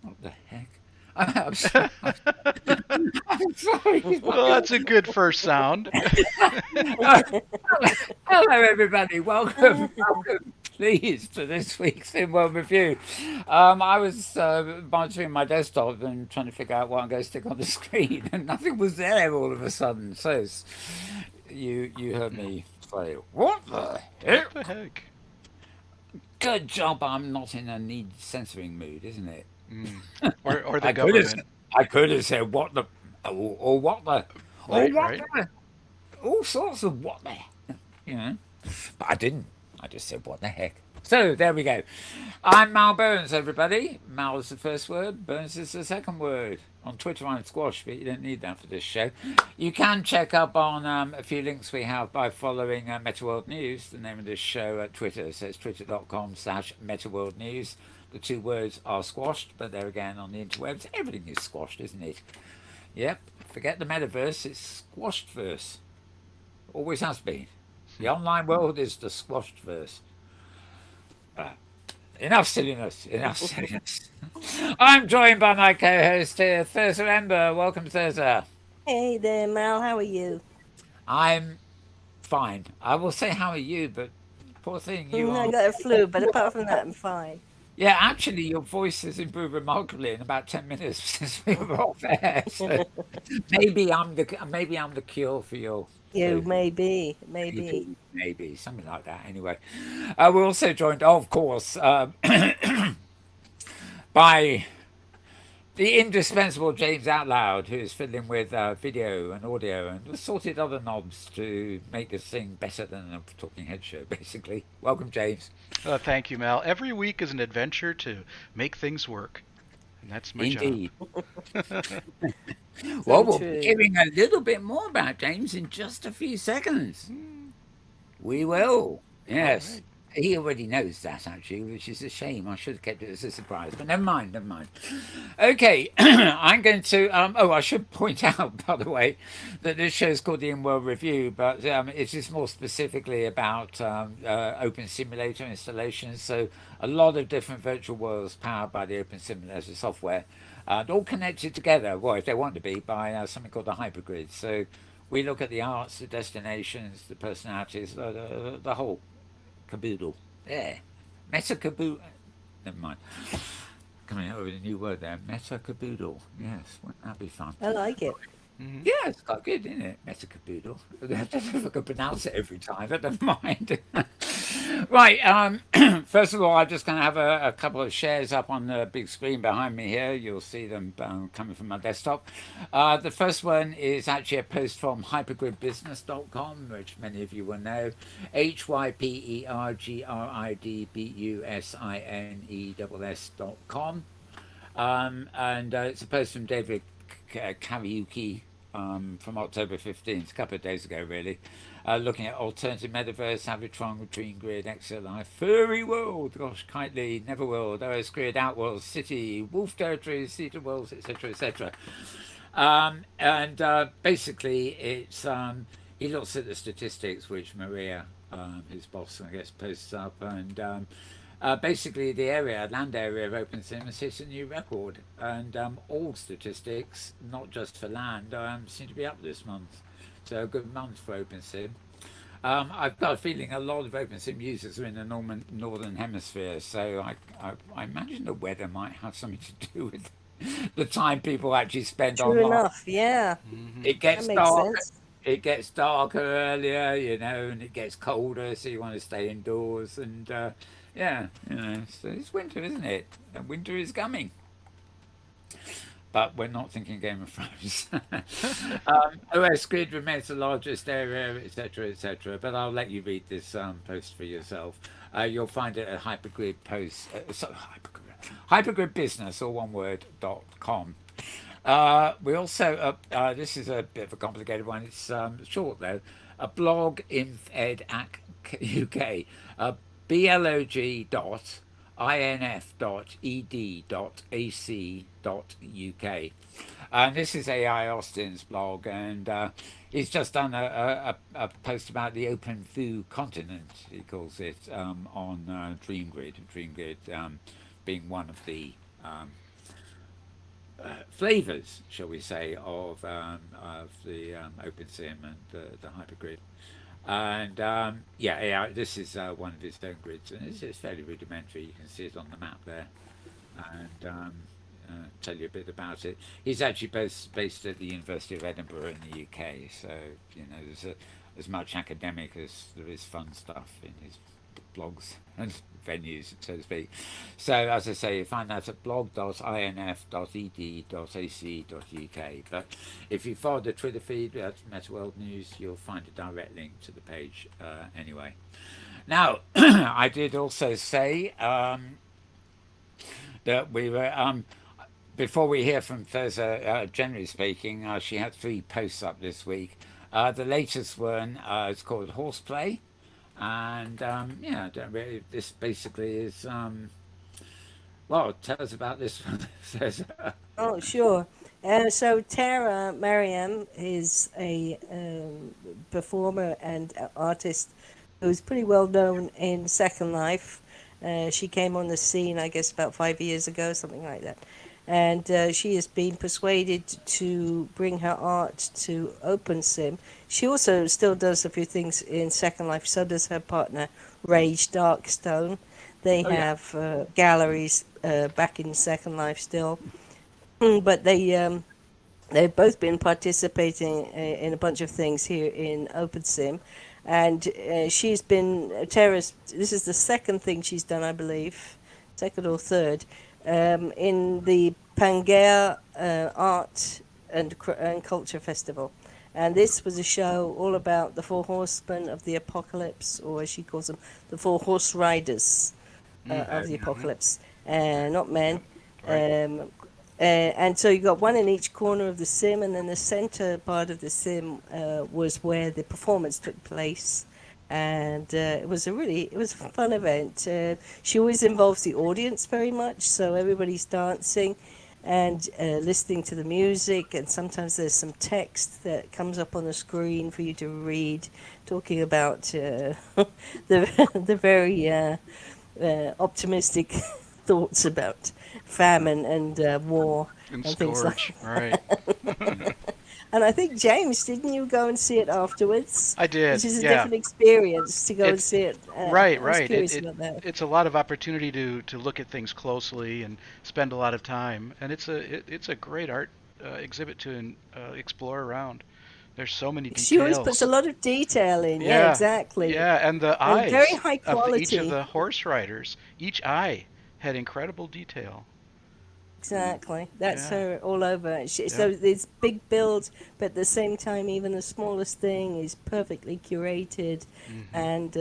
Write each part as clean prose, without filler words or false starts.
What the heck? I'm sorry. I'm sorry. Well, that's a good first sound. Uh, Hello, everybody. Welcome, welcome, please, to this week's Inworld Review. I was monitoring my desktop and trying to figure out what I'm going to stick on the screen, and nothing was there all of a sudden. So you heard me say, "What the What heck?" the heck? Good job. I'm not in a need censoring mood, isn't it? Mm. Or the I could have, government. I could have said, "What the," or "What the," or Right, "What right. the," all sorts of "what the," you know. But I didn't. I just said, what the heck? So there we go. I'm Mal Burns, everybody. Mal is the first word, Burns is the second word. On Twitter, I'm Squash, but you don't need that for this show. You can check up on a few links we have by following Metaworld News, the name of this show at Twitter. So it's twitter.com/Metaworld News. The two words are squashed, but there again on the interwebs, everything is squashed, isn't it? Yep. Forget the metaverse, it's squashed verse. Always has been. The online world is the squashed verse. Uh, enough silliness. Enough silliness. I'm joined by my co-host here, Thursa Ember. Welcome, Thursa. Hey there, Mal. How are you? I'm fine. I will say, how are you? But poor thing, you I are. got a flu, but apart from that, I'm fine. Yeah, actually, your voice has improved remarkably in about 10 minutes since we were off air. So maybe I'm the cure for your You flu. may be, maybe. Maybe something like that. Anyway, we're also joined, of course, by the indispensable James Outloud, who's fiddling with video and audio and assorted other knobs to make this thing better than a talking head show, basically. Welcome, James. Thank you, Mal. Every week is an adventure to make things work, and that's my job. Indeed. Well, So we'll be true. hearing a little bit more about James in just a few seconds. Mm, We will. all Yes. right. He already knows that, actually, which is a shame. I should have kept it as a surprise, but never mind, never mind. Okay, I'm going to. Oh, I should point out, by the way, that this show is called the InWorld Review, but it is more specifically about Open Simulator installations. So, a lot of different virtual worlds powered by the Open Simulator software, and all connected together, well, if they want to be, by something called the hypergrid. So, we look at the arts, the destinations, the personalities, the whole caboodle. Yeah. Meta caboodle. Never mind. Coming up with a new word there. Meta caboodle. Yes, wouldn't that be fun? I like it. Mm-hmm. Yeah, it's quite good, isn't it? Meta caboodle. I don't know if I can pronounce it every time, but never mind. Right. First of all, I'm just going to have a couple of shares up on the big screen behind me here. You'll see them coming from my desktop. The first one is actually a post from hypergridbusiness.com, which many of you will know. hypergridbusiness.com. And it's a post from David Kariuki from October 15th, a couple of days ago, really, looking at alternative metaverse, Avitron, Dream Grid, Exit Life, Furry World, gosh, Kitely, Neverworld, OS Grid, Outworld, City, Wolf Territories, Cedar Worlds, etc., etc. And basically, it's he looks at the statistics which Maria, his boss, I guess, posts up, and basically the land area of Opensim has hit a new record, and all statistics, not just for land, seem to be up this month. So a good month for Opensim. I've got a feeling a lot of OpenSim users are in the northern hemisphere, so I imagine the weather might have something to do with the time people actually spend True online. enough. Yeah, Mm-hmm. It that gets makes dark. sense. It gets darker earlier, and it gets colder, so you want to stay indoors. And yeah, so it's winter, isn't it? And winter is coming. But we're not thinking Game of Thrones. OS Grid remains the largest area, etc., etc. But I'll let you read this post for yourself. You'll find it at Hypergrid Post. Hypergrid Business, all one word, .com. We also, this is a bit of a complicated one. It's short though. A blog InfEd UK. BLOG dot inf dot ed dot ac dot uk. And this is AI Austin's blog, and he's just done a post about the Open Vu continent, he calls it, on DreamGrid. DreamGrid being one of the flavors, shall we say, of the Opensim and the hypergrid. And yeah, yeah, this is one of his own grids, and it's fairly rudimentary. You can see it on the map there, and tell you a bit about it. He's actually based at the University of Edinburgh in the UK, so you know there's as much academic as there is fun stuff in his blogs and venues, so to speak. So, as I say, you find that at blog.inf.ed.ac.uk. But if you follow the Twitter feed at Metaworld News, you'll find a direct link to the page anyway. Now, I did also say that we were. Before we hear from Feza, generally speaking, she had 3 posts up this week. The latest one is called Horseplay, and yeah, don't really, this basically is well, tell us about this one. Says Oh, sure. So Tara Mariam is a performer and artist who's pretty well known in Second Life. She came on the scene, I guess, about 5 years ago, something like that. And she has been persuaded to bring her art to Opensim. She also still does a few things in Second Life. So does her partner, Rage Darkstone. They oh yeah, have galleries back in Second Life still. But they've both been participating in a bunch of things here in Opensim, and she's been Tara's. This is the second thing she's done, I believe, second or third, in the Pangea Art and Culture Festival. And this was a show all about the 4 horsemen of the apocalypse, or as she calls them, the 4 horse riders of the yeah. apocalypse, not men. Yep. Right. And so you got one in each corner of the sim, and then the center part of the sim was where the performance took place. And it was a fun event. She always involves the audience very much, so everybody's dancing and listening to the music, and sometimes there's some text that comes up on the screen for you to read, talking about the very optimistic thoughts about famine and war And and things like Scourge. Right. that. And I think, James, didn't you go and see it afterwards? I did. Which is a Yeah. different experience to go and It's see it. right, I was right. curious about that. It's a lot of opportunity to look at things closely and spend a lot of time, and it's a great art exhibit to explore around. There's so many She always puts a details. lot of detail in. Yeah, Yeah, exactly. yeah, and the And very eyes high of each of quality. the horse riders, each eye had incredible detail. Exactly. That's Yeah, her all over. yep. So there's big builds, but at the same time, even the smallest thing is perfectly curated. Hmm. And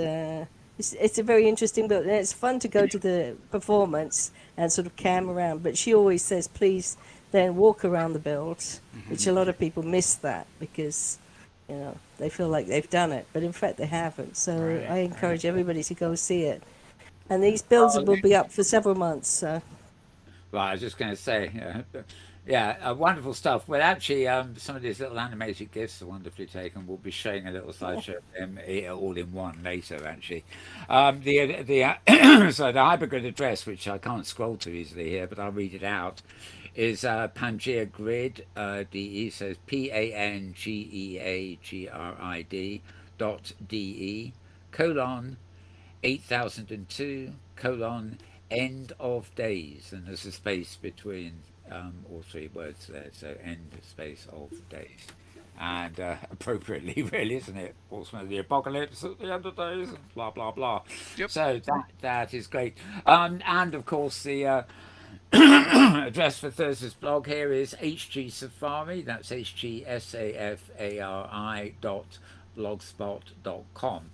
it's a very interesting build. And it's fun to go to the performance and sort of cam around. But she always says, please then walk around the build, which Hmm. a lot of people miss that because, they feel like they've done it. But in fact, they haven't. So Right, I right. encourage everybody to go see it. And these builds Oh, will be up for several months. So. well, I was just going to say, yeah, wonderful stuff. Well, actually, some of these little animated gifs are wonderfully taken. We'll be showing a little slideshow of them all in one later, actually. So the hypergrid address, which I can't scroll too easily here, but I'll read it out, is Pangea Grid, DE, so it's PANGEAGRID .de colon 8002 colon end of days, and there's a space between all 3 words there, so end space of days. And appropriately, really, isn't it? Horseman of the apocalypse at the end of days, and blah blah blah. Yep. So that is great. And of course, the address for Thursday's blog here is HG Safari. That's HGSAFARI .blogspot.com,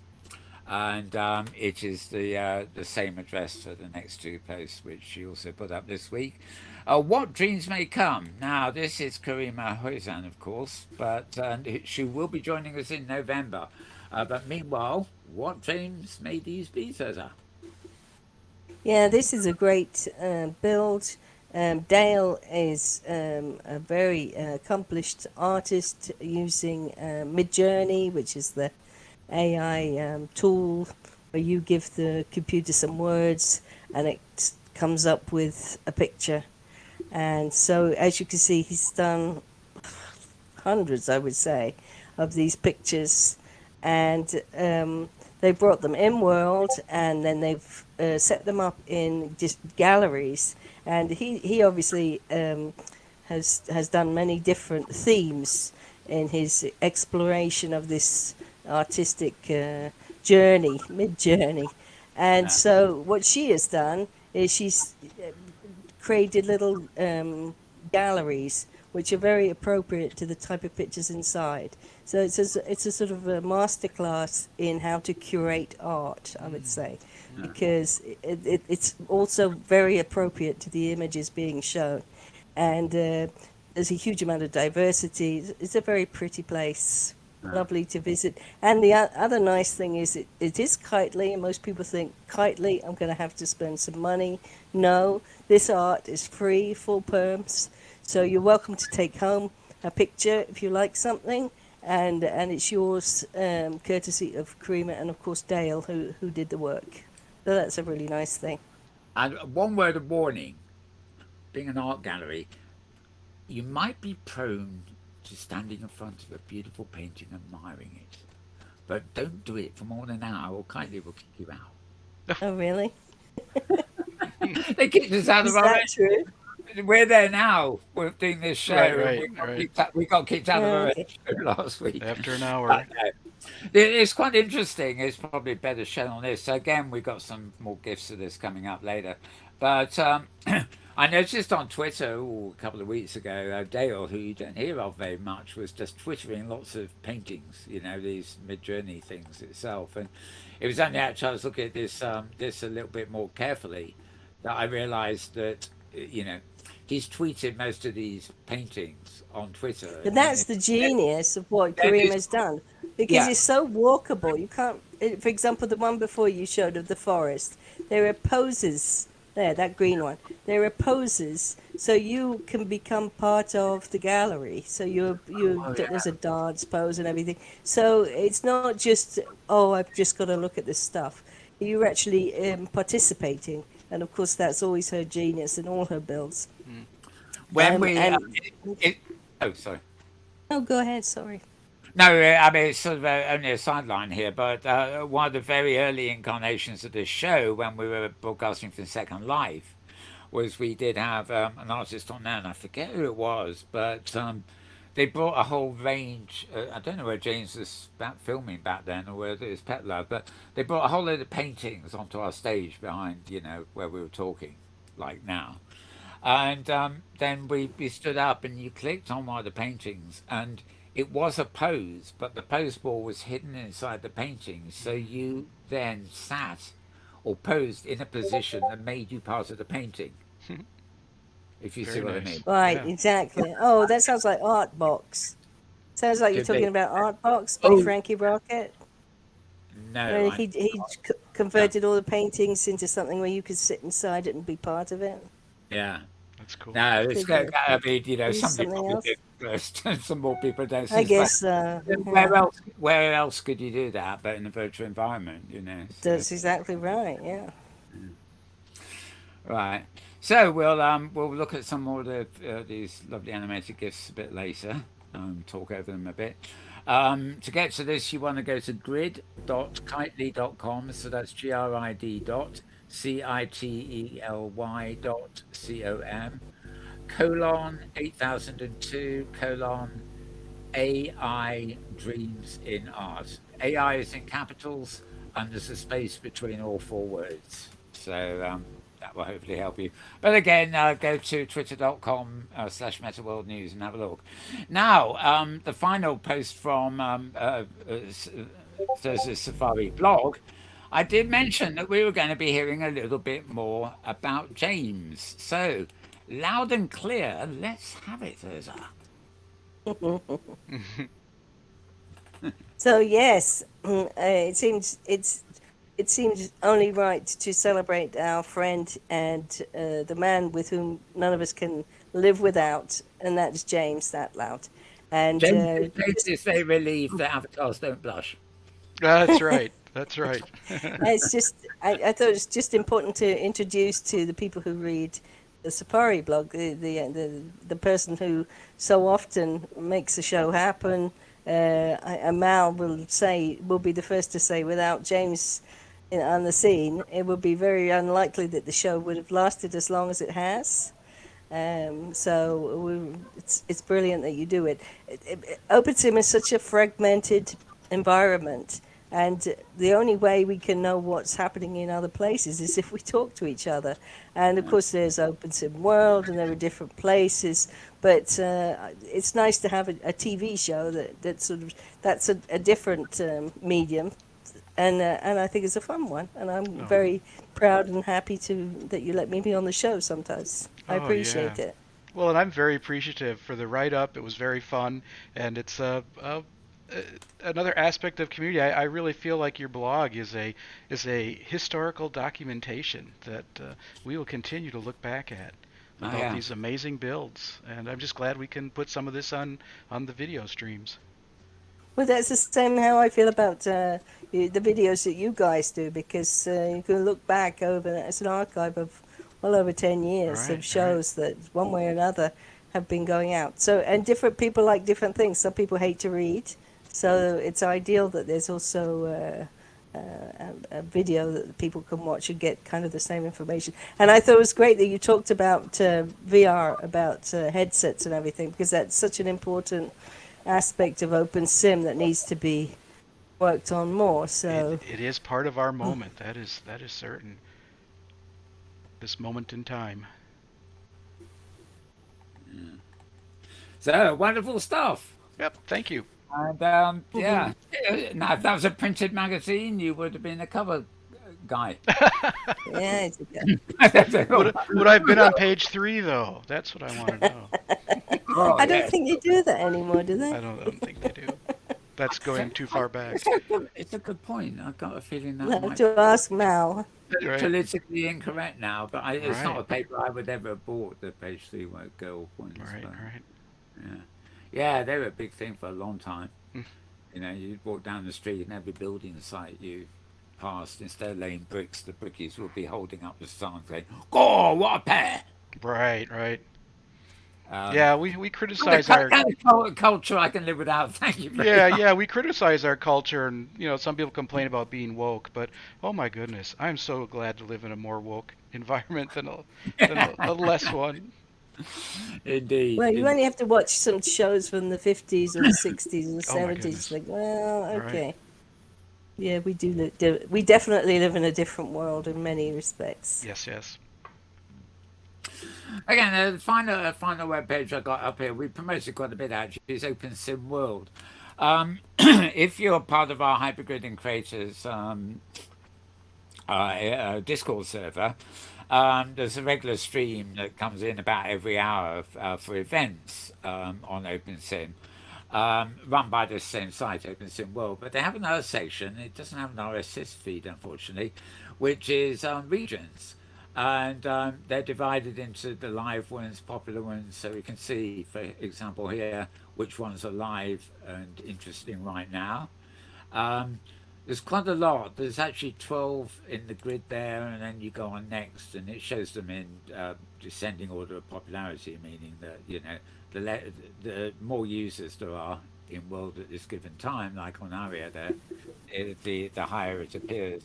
and it is the same address for the next 2 posts, which she also put up this week. What dreams may come? Now, this is Karima Hoizan, of course, but she will be joining us in November. But meanwhile, what dreams may these be, Cesar? Yeah, this is a great build. Dale is a very accomplished artist using Midjourney, which is the AI tool where you give the computer some words and it comes up with a picture. And so, as you can see, he's done hundreds, I would say, of these pictures, and they brought them in world, and then they've set them up in just galleries. And he obviously has done many different themes in his exploration of this artistic journey, mid journey. And Yeah. so, what she has done is she's created little galleries which are very appropriate to the type of pictures inside. So it's a sort of a masterclass in how to curate art, I would say, Yeah. because it's also very appropriate to the images being shown. And there's a huge amount of diversity. It's a very pretty place, Yeah. lovely to visit. And the other nice thing is it is kitely, and most people think, kitely, I'm going to have to spend some money. No, this art is free, full perms. So you're welcome to take home a picture if you like something, and it's yours, courtesy of Karima and of course Dale, who did the work. So that's a really nice thing. And one word of warning: being an art gallery, you might be prone to standing in front of a beautiful painting, admiring it, but don't do it for more than an hour, or kindly will kick you out. Oh, really? They kicked us out of Is our. that true? We're there now. We're doing this show, Right, and right, right. we got kicked out of our Okay. show last week. After an But hour. no, it's quite interesting. It's probably better shown on this. So again, we got some more gifts of this coming up later. But I noticed on Twitter a couple of weeks ago, Dale, who you don't hear of very much, was just twittering lots of paintings. You know, these mid-journey things itself, and it was only after I was looking at this a little bit more carefully that I realised that you know he's tweeted most of these paintings on Twitter, But and then that's the genius of what then Kareem it's has done, because yeah, it's so walkable. You can't, for example, the one before you showed of the forest, there are poses. There, that green one. There are poses, so you can become part of the gallery. So oh there's yeah. a dance pose and everything. So it's not just, oh, I've just got to look at this stuff. You're actually participating, and of course that's always her genius in all her builds. Mm. When we And it, oh sorry. oh, go ahead. Sorry. No, I mean, it's sort of only a sideline here, but one of the very early incarnations of this show, when we were broadcasting from Second Life, was we did have an artist on there, and I forget who it was, but they brought a whole range. I don't know where James was back filming back then, or whether it was Pet Love, but they brought a whole load of paintings onto our stage behind, where we were talking, like now. And then we stood up and you clicked on one of the paintings and it was a pose, but the pose ball was hidden inside the painting. So you then sat or posed in a position that made you part of the painting, if you see Very what I nice. mean. Right, Yeah. exactly. Oh, that sounds like Art Box. Sounds like you're Could talking be. about Art Box by Oh, Frankie Rocket. no, Where I, he yeah, converted all the paintings into something where you could sit inside it and be part of it. yeah. That's cool. No, it's Could going be, to be, maybe some people something will do else. it first and some more people don't. So I it's like, guess, where yeah, else, where else could you do that but in a virtual environment? So. that's exactly right. Yeah. Right. So we'll look at some more of these lovely animated gifs a bit later. Talk over them a bit. To get to this, you want to go to grid.kitely.com. So that's grid dot citely dot com colon 8002 colon AI dreams in art. AI is in capitals and there's a space between all four words. So that will hopefully help you. But again, go to twitter.com slash Metaworld News and have a look. Now, the final post from Thursday Safari blog, I did mention that we were going to be hearing a little bit more about James. So, loud and clear, let's have it, Thursday. So yes, it seems only right to celebrate our friend and the man with whom none of us can live without, and that's James that loud. And James is very relieved that avatars don't blush. That's right. That's right. it's just I thought it's just important to introduce to the people who read the Safari blog, the person who so often makes the show happen. Mal will be the first to say, without James on the scene, it would be very unlikely that the show would have lasted as long as it has. It's brilliant that you do it. OpenSim is such a fragmented environment, and the only way we can know what's happening in other places is if we talk to each other. And of course, there's Opensim World, and there are different places. But it's nice to have a TV show that's a different medium, and I think it's a fun one. And I'm Oh, very proud and happy that you let me be on the show sometimes. I oh yeah. appreciate it. Well, and I'm very appreciative for the write-up. It was very fun, and it's another aspect of community. I really feel like your blog is a historical documentation that we will continue to look back at Oh about yeah. these amazing builds. And I'm just glad we can put some of this on the video streams. Well, that's the same how I feel about the videos that you guys do, because you can look back over it's an archive of well over 10 years Right, of right. shows that one way or another have been going out. So, and different people like different things. Some people hate to read, so it's ideal that there's also a video that people can watch and get kind of the same information. And I thought it was great that you talked about VR, about headsets and everything, because that's such an important aspect of OpenSim that needs to be worked on more. It So, it is part of our moment. That is certain. This moment in time. So wonderful stuff. Yep. Thank you. And yeah, now if that was a printed magazine, you would have been a cover guy. yeah, it's Would I have been on page 3 though? That's what I want to know. Oh I don't yeah, think they do that anymore, do they? I don't think they do. That's going too far back. it's a good point. I've got a feeling that No, might to ask Mal. be Right. politically incorrect now, but it's not Right. a paper I would ever have bought. The page 3 girl ones, Right. but Right. yeah, yeah, they were a big thing for a long time. Mm. You know, you'd walk down the street and every building site you passed, instead of laying bricks, the brickies would be holding up the sign saying, "Oh, what a pair!" Right. Right. Um, Yeah, we criticize our kind of culture I can live without. Thank you very yeah, much. yeah, we criticize our culture, and some people complain about being woke, but oh my goodness, I'm so glad to live in a more woke environment than a less one. Indeed, Well, you indeed. only have to watch some shows from the 50s or the 60s and the Oh my 70s. goodness. Like, well, Right. okay. Yeah, we definitely live in a different world in many respects. Yes, yes. Again, the final web page I got up here, we promoted quite a bit actually, is Opensim World. If you're part of our Hypergrid Creators Discord server, there's a regular stream that comes in about every hour for events on OpenSim, run by the same site, OpenSim World. But they have another section. It doesn't have an RSS feed, unfortunately, which is regions. And they're divided into the live ones, popular ones, so we can see, for example, here which ones are live and interesting right now. Um, there's quite a lot. There's actually 12 in the grid there, and then you go on next, and it shows them in descending order of popularity, meaning that the more users there are in world at this given time, like on Aria, there, the higher it appears.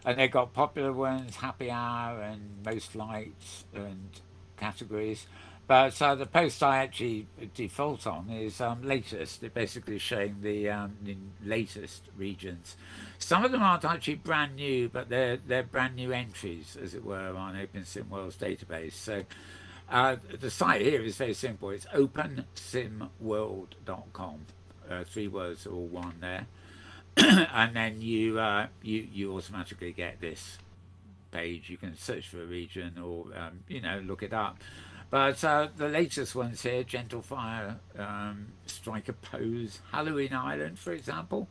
And they've got popular ones, happy hour, and most liked, and categories. But the post I actually default on is latest. They're basically showing the latest regions. Some of them aren't actually brand new, but they're brand new entries, as it were, on OpenSimWorld's database. So the site here is very simple. It's opensimworld.com. Three words, all one there, and then you automatically get this page. You can search for a region or look it up. But the latest ones here: Gentle Fire, Striker Pose, Halloween Island, for example.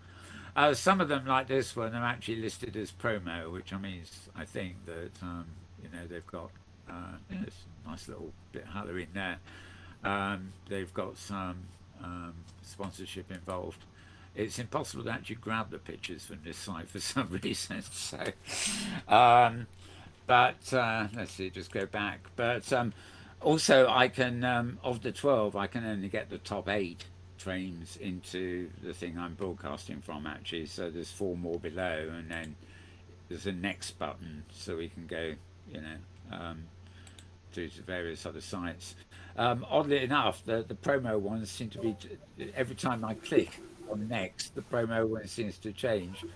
Some of them, like this one, are actually listed as promo, which means I think that they've got it's a nice little bit of Halloween there. They've got some sponsorship involved. It's impossible to actually grab the pictures from this site for some reason. So, um, But let's see, just go back. But also, I can of the 12, I can only get the top 8 trains into the thing I'm broadcasting from. Actually, so there's 4 more below, and then there's a next button, so we can go, you know, to various other sites. Oddly enough, the promo ones seem to be every time I click on next, the promo one seems to change.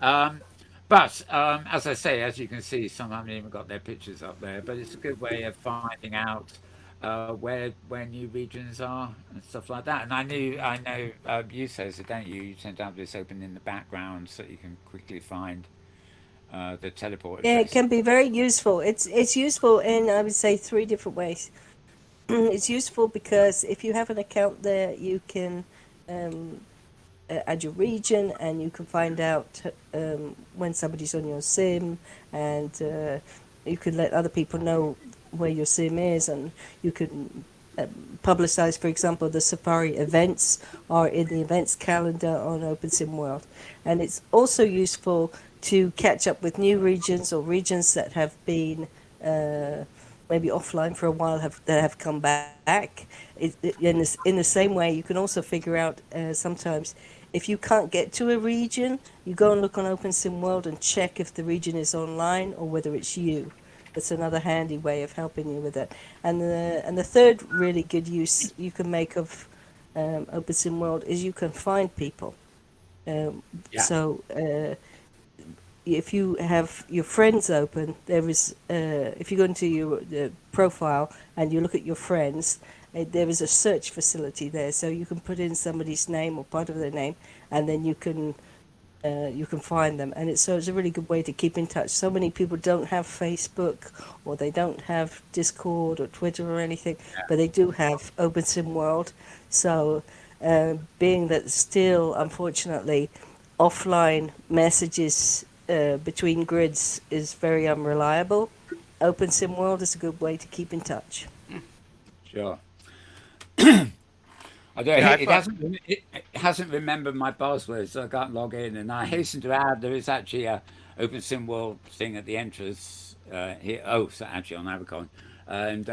Um, but as I say, as you can see, some haven't even got their pictures up there. But it's a good way of finding out where new regions are and stuff like that. And I know you says it, don't you? You tend to have this open in the background so you can quickly find the teleport Yeah, it address. can be very useful. It's useful in, I would say, three different ways. It's useful because if you have an account there, you can um, add your region, and you can find out when somebody's on your sim, and you can let other people know where your sim is, and you can publicize, for example, the Safari events are in the events calendar on Opensim World. And it's also useful to catch up with new regions or regions that have been uh, maybe offline for a while that have come back. In the same way, you can also figure out sometimes if you can't get to a region, you go and look on OpenSim World and check if the region is online or whether it's you. That's another handy way of helping you with it. And the third really good use you can make of OpenSim World is you can find people. Um, Yeah. so if you have your friends open, there is if you go into your profile and you look at your friends, there is a search facility there, so you can put in somebody's name or part of their name, and then you can find them. And it's a really good way to keep in touch. So many people don't have Facebook, or they don't have Discord or Twitter or anything, but they do have OpenSim World. So being that still, unfortunately, offline messages between grids is very unreliable, OpenSim World is a good way to keep in touch. Sure. Although Yeah, it hasn't remembered my password, so I can't log in. And I hasten to add there is actually a OpenSim World thing at the entrance here. Oh, so actually on Avicon. And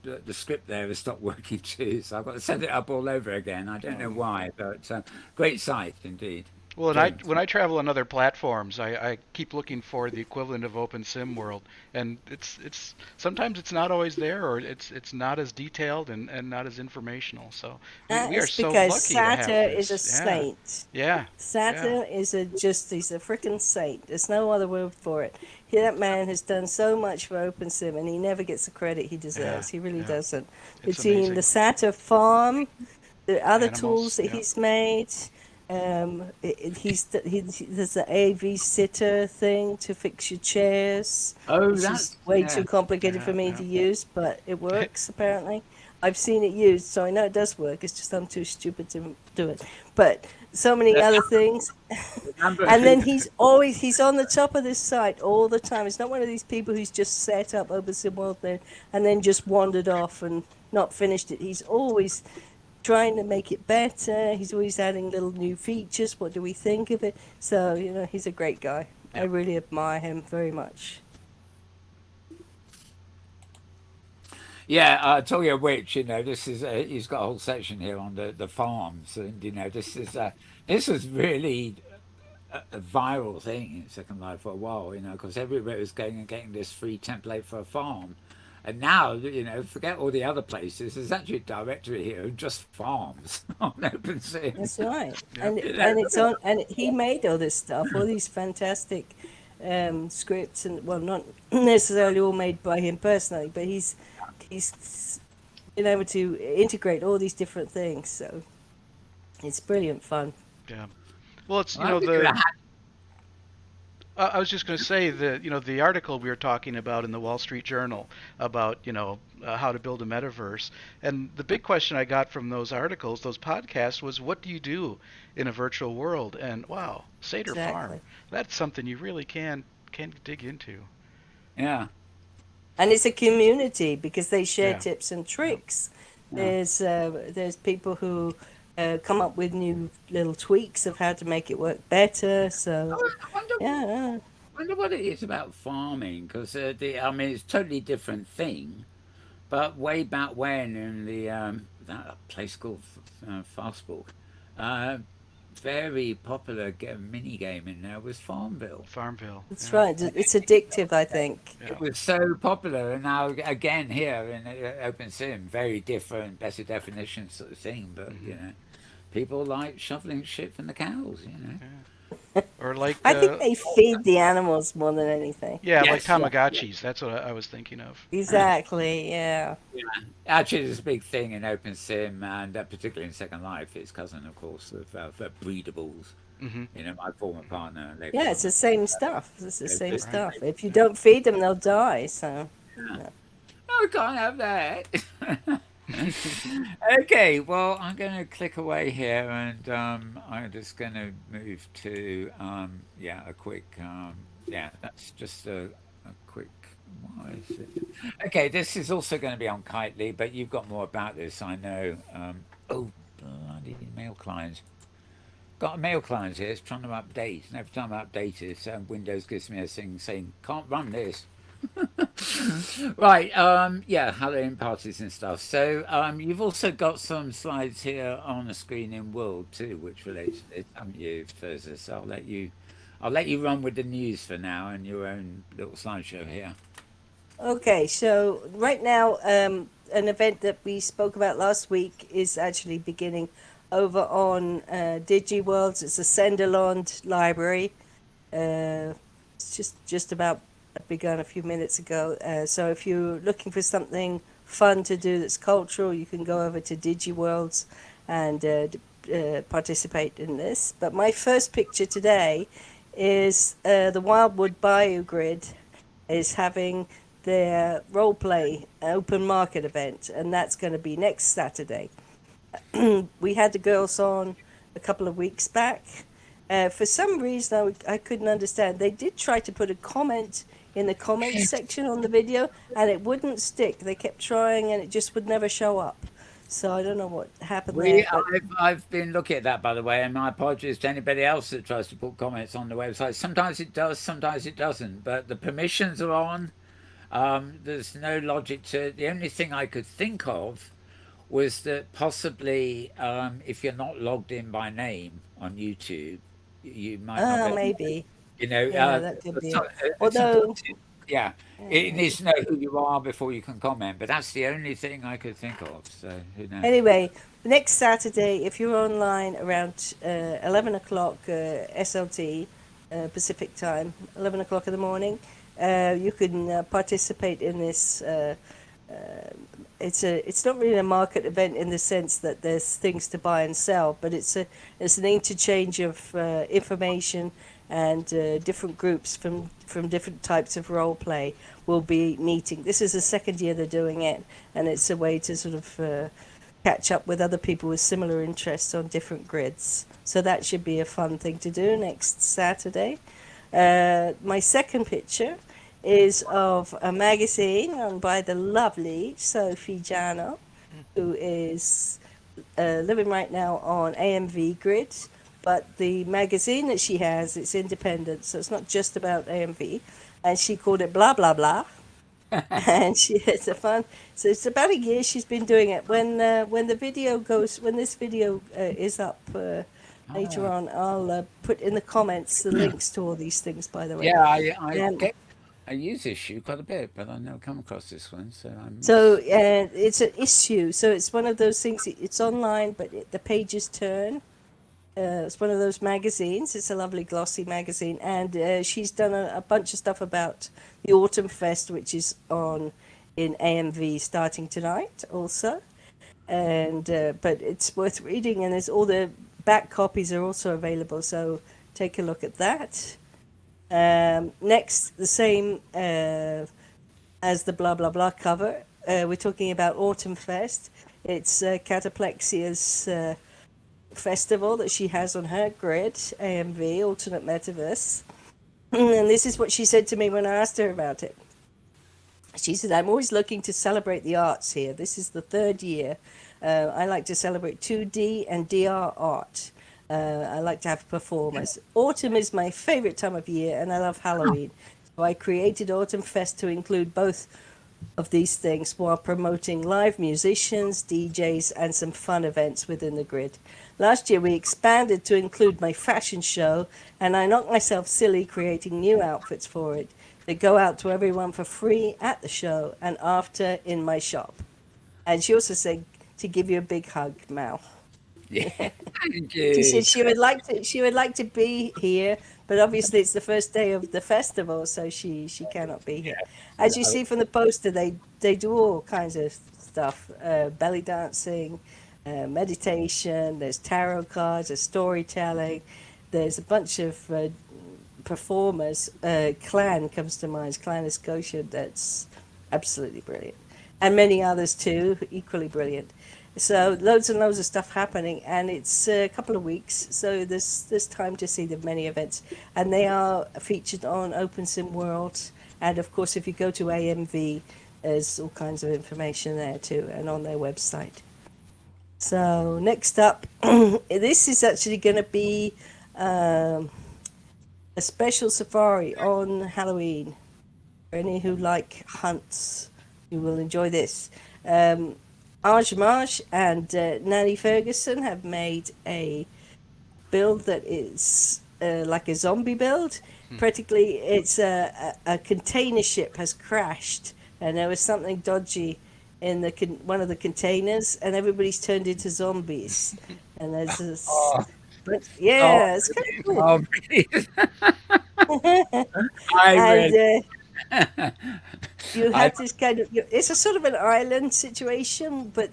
the script there has stopped working too, so I've got to set it up all over again. I don't know why, but great site indeed. Well, James. when I travel on other platforms, I keep looking for the equivalent of OpenSim World, and it's sometimes it's not always there, or it's not as detailed and not as informational. So we are It's so because lucky to have Sata is a this. Yeah, saint. yeah, yeah, Sata is he's a freaking saint. There's no other word for it. That man has done so much for OpenSim, and he never gets the credit he yeah, deserves. He really yeah. doesn't. It's Between the amazing. Sata farm, the other tools Animals. that Yeah. he's made, there's the AV sitter thing to fix your chairs, Oh, which is that's way yeah. too complicated for Yeah, me yeah. to use, but it works apparently. I've seen it used, so I know it does work. It's just I'm too stupid to do it. But so many Uh, other things. Remember And who? then he's on the top of this site all the time. It's not one of these people who's just set up OpenSim World there and then just wandered off and not finished it. He's always trying to make it better. He's always adding little new features. What do we think of it? So, he's a great guy. I Yeah. really admire him very much. Yeah, I tell you which, this is he's got a whole section here on the farms, and this was really a viral thing in Second Life for a while, because everywhere was going and getting this free template for a farm, and now forget all the other places. There's actually a directory here of just farms on OpenSim. That's right. Yep. And it's on, and he made all this stuff, all these fantastic scripts, and well, not necessarily all made by him personally, but he's been able to integrate all these different things. So it's brilliant fun. Yeah. Well, it's Well, that'd be good. I was just going to say that the article we were talking about in the Wall Street Journal about how to build a metaverse, and the big question I got from those articles, those podcasts, was what do you do in a virtual world? And wow, Seder Farm, Exactly. that's something you really can dig into. Yeah, And it's a community because they share Yeah, tips and yeah, tricks. yeah. There's people who come up with new little tweaks of how to make it work better. So I wonder yeah. wonder what it is about farming, because I mean, it's a totally different thing. But way back when, in the that place called Fastball, uh, very popular mini game in there was Farmville. Farmville. That's Yeah. right. It's addictive, I think. Yeah. It was so popular, and now again here in Opensim, very different, better definition sort of thing. But Hmm. people like shoveling shit from the cows. Yeah. Or like I think they feed the animals more than anything. yeah, like Yes, yeah. Tamagotchis. That's what I was thinking of. Exactly. Yeah. Yeah. Actually, there's a big thing in Opensim, and particularly in Second Life, its cousin, of course, of breedables. Hmm. My former partner, they Yeah, it's the same stuff. It's the same Right. stuff. If you don't feed them, they'll die. So, Yeah. yeah. Oh, I can't have that. Okay, well, I'm going to click away here, and I'm just going to move to yeah, a quick yeah, that's just a quick. Why is it? Okay, this is also going to be on Kitely, but you've got more about this, I know. Oh, bloody mail clients. Got a mail client here. It's trying to update, and every time I update it, Windows gives me a thing saying can't run this. Right, yeah, Halloween parties and stuff. So, you've also got some slides here on the screen in World too, which relates to this, haven't you, Thursday? So I'll let you run with the news for now and your own little slideshow here. Okay, so right now, an event that we spoke about last week is actually beginning over on DigiWorlds. It's a Senderland library. It's just about begun a few minutes ago. So if you're looking for something fun to do that's cultural, you can go over to DigiWorlds and participate in this. But my first picture today is the Wildwood Biogrid is having their role play open market event, and that's going to be next Saturday. We had the girls on a couple of weeks back. For some reason, I couldn't understand. They did try to put a comment in the comments section on the video, and it wouldn't stick. They kept trying, and it just would never show up. So I don't know what happened there, We, but I've been looking at that, by the way, and my apologies to anybody else that tries to put comments on the website. Sometimes it does, sometimes it doesn't, but the permissions are on. There's no logic to it. The only thing I could think of was that possibly if you're not logged in by name on YouTube, you might not be. maybe. You know, Yeah, that could be it. it's Although, important. Yeah, it yeah. needs to know who you are before you can comment. But that's the only thing I could think of. So who knows? Anyway, next Saturday, if you're online around 11 o'clock SLT, Pacific time, 11 o'clock in the morning, you can participate in this. It's not really a market event in the sense that there's things to buy and sell, but it's an interchange of information, and different groups from different types of role play will be meeting. This is the second year they're doing it, and it's a way to sort of catch up with other people with similar interests on different grids. So that should be a fun thing to do next Saturday. My second picture is of a magazine run by the lovely Sophie Jano, who is living right now on AMV Grid. But the magazine that she has, it's independent, so it's not just about AMV. And she called it Blah Blah Blah. And it's a fun. So it's about a year she's been doing it. When this video is up later Oh, on, I'll put in the comments the links to all these things. By the way, yeah, I um, get I use this shoe quite a bit, but I've never come across this one, so I so must. it's an issue. So it's one of those things. It's online, but the pages turn. It's one of those magazines. It's a lovely glossy magazine, and she's done a bunch of stuff about the Autumn Fest, which is on in AMV starting tonight, also. And but it's worth reading, and there's all the back copies are also available. So take a look at that. Next, the same as the blah blah blah cover. We're talking about Autumn Fest. It's Cataplexia's festival that she has on her grid, AMV, Alternate Metaverse. And this is what she said to me when I asked her about it. She said, I'm always looking to celebrate the arts here. This is the third year. I like to celebrate 2D and DR art. I like to have performers. Autumn is my favorite time of year, and I love Halloween. So I created Autumn Fest to include both of these things while promoting live musicians, DJs, and some fun events within the grid. Last year, we expanded to include my fashion show, and I knocked myself silly creating new outfits for it that go out to everyone for free at the show and after in my shop. And she also said to give you a big hug, Mal. Yeah, thank She you. said she would like to be here, but obviously it's the first day of the festival, so she cannot be here. As you I- see from the poster, they do all kinds of stuff: belly dancing, meditation. There's tarot cards, there's storytelling. There's a bunch of performers. Clan comes to mind. Clan Escotia. That's absolutely brilliant, and many others too, equally brilliant. So loads and loads of stuff happening, and it's a couple of weeks, so there's time to see the many events, and they are featured on Opensim World, and of course if you go to AMV, there's all kinds of information there too, and on their website. So next up, this is actually going to be um, a special safari on Halloween. For any who like hunts, you will enjoy this. Arj Marsh and Nanny Ferguson have made a build that is like a zombie build. Practically, it's a container ship has crashed, and there was something dodgy in one of the containers, and everybody's turned into zombies. And there's this, Oh, but oh, yeah, it's kind of cool. oh, please. I And really, you I, have this kind of it's a sort of an island situation, but